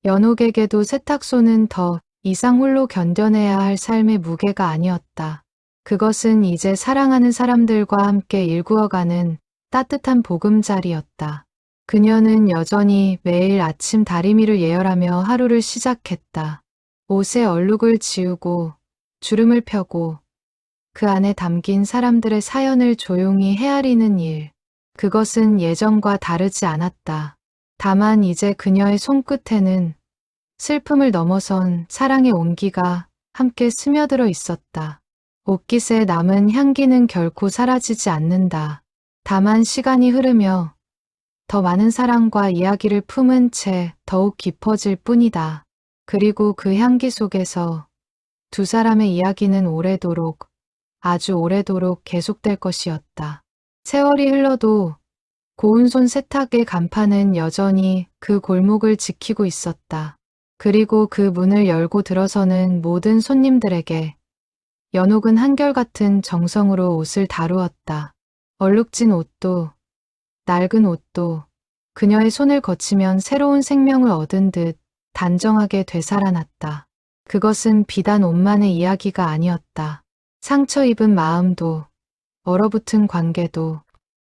연옥에게도 세탁소는 더 이상 홀로 견뎌내야 할 삶의 무게가 아니었다. 그것은 이제 사랑하는 사람들과 함께 일구어가는 따뜻한 보금자리였다. 그녀는 여전히 매일 아침 다리미를 예열하며 하루를 시작했다. 옷에 얼룩을 지우고 주름을 펴고 그 안에 담긴 사람들의 사연을 조용히 헤아리는 일. 그것은 예전과 다르지 않았다. 다만 이제 그녀의 손끝에는 슬픔을 넘어선 사랑의 온기가 함께 스며들어 있었다. 옷깃에 남은 향기는 결코 사라지지 않는다. 다만 시간이 흐르며 더 많은 사랑과 이야기를 품은 채 더욱 깊어질 뿐이다. 그리고 그 향기 속에서 두 사람의 이야기는 오래도록, 아주 오래도록 계속될 것이었다. 세월이 흘러도 고운 손 세탁의 간판은 여전히 그 골목을 지키고 있었다. 그리고 그 문을 열고 들어서는 모든 손님들에게 연옥은 한결같은 정성으로 옷을 다루었다. 얼룩진 옷도, 낡은 옷도 그녀의 손을 거치면 새로운 생명을 얻은 듯 단정하게 되살아났다. 그것은 비단 옷만의 이야기가 아니었다. 상처 입은 마음도, 얼어붙은 관계도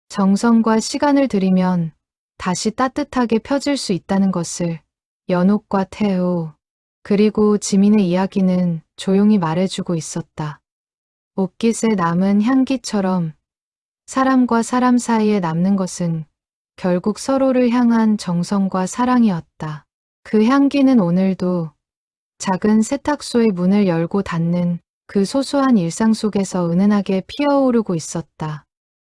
정성과 시간을 들이면 다시 따뜻하게 펴질 수 있다는 것을 연옥과 태호, 그리고 지민의 이야기는 조용히 말해주고 있었다. 옷깃에 남은 향기처럼 사람과 사람 사이에 남는 것은 결국 서로를 향한 정성과 사랑이었다. 그 향기는 오늘도 작은 세탁소의 문을 열고 닫는 그 소소한 일상 속에서 은은하게 피어오르고 있었다.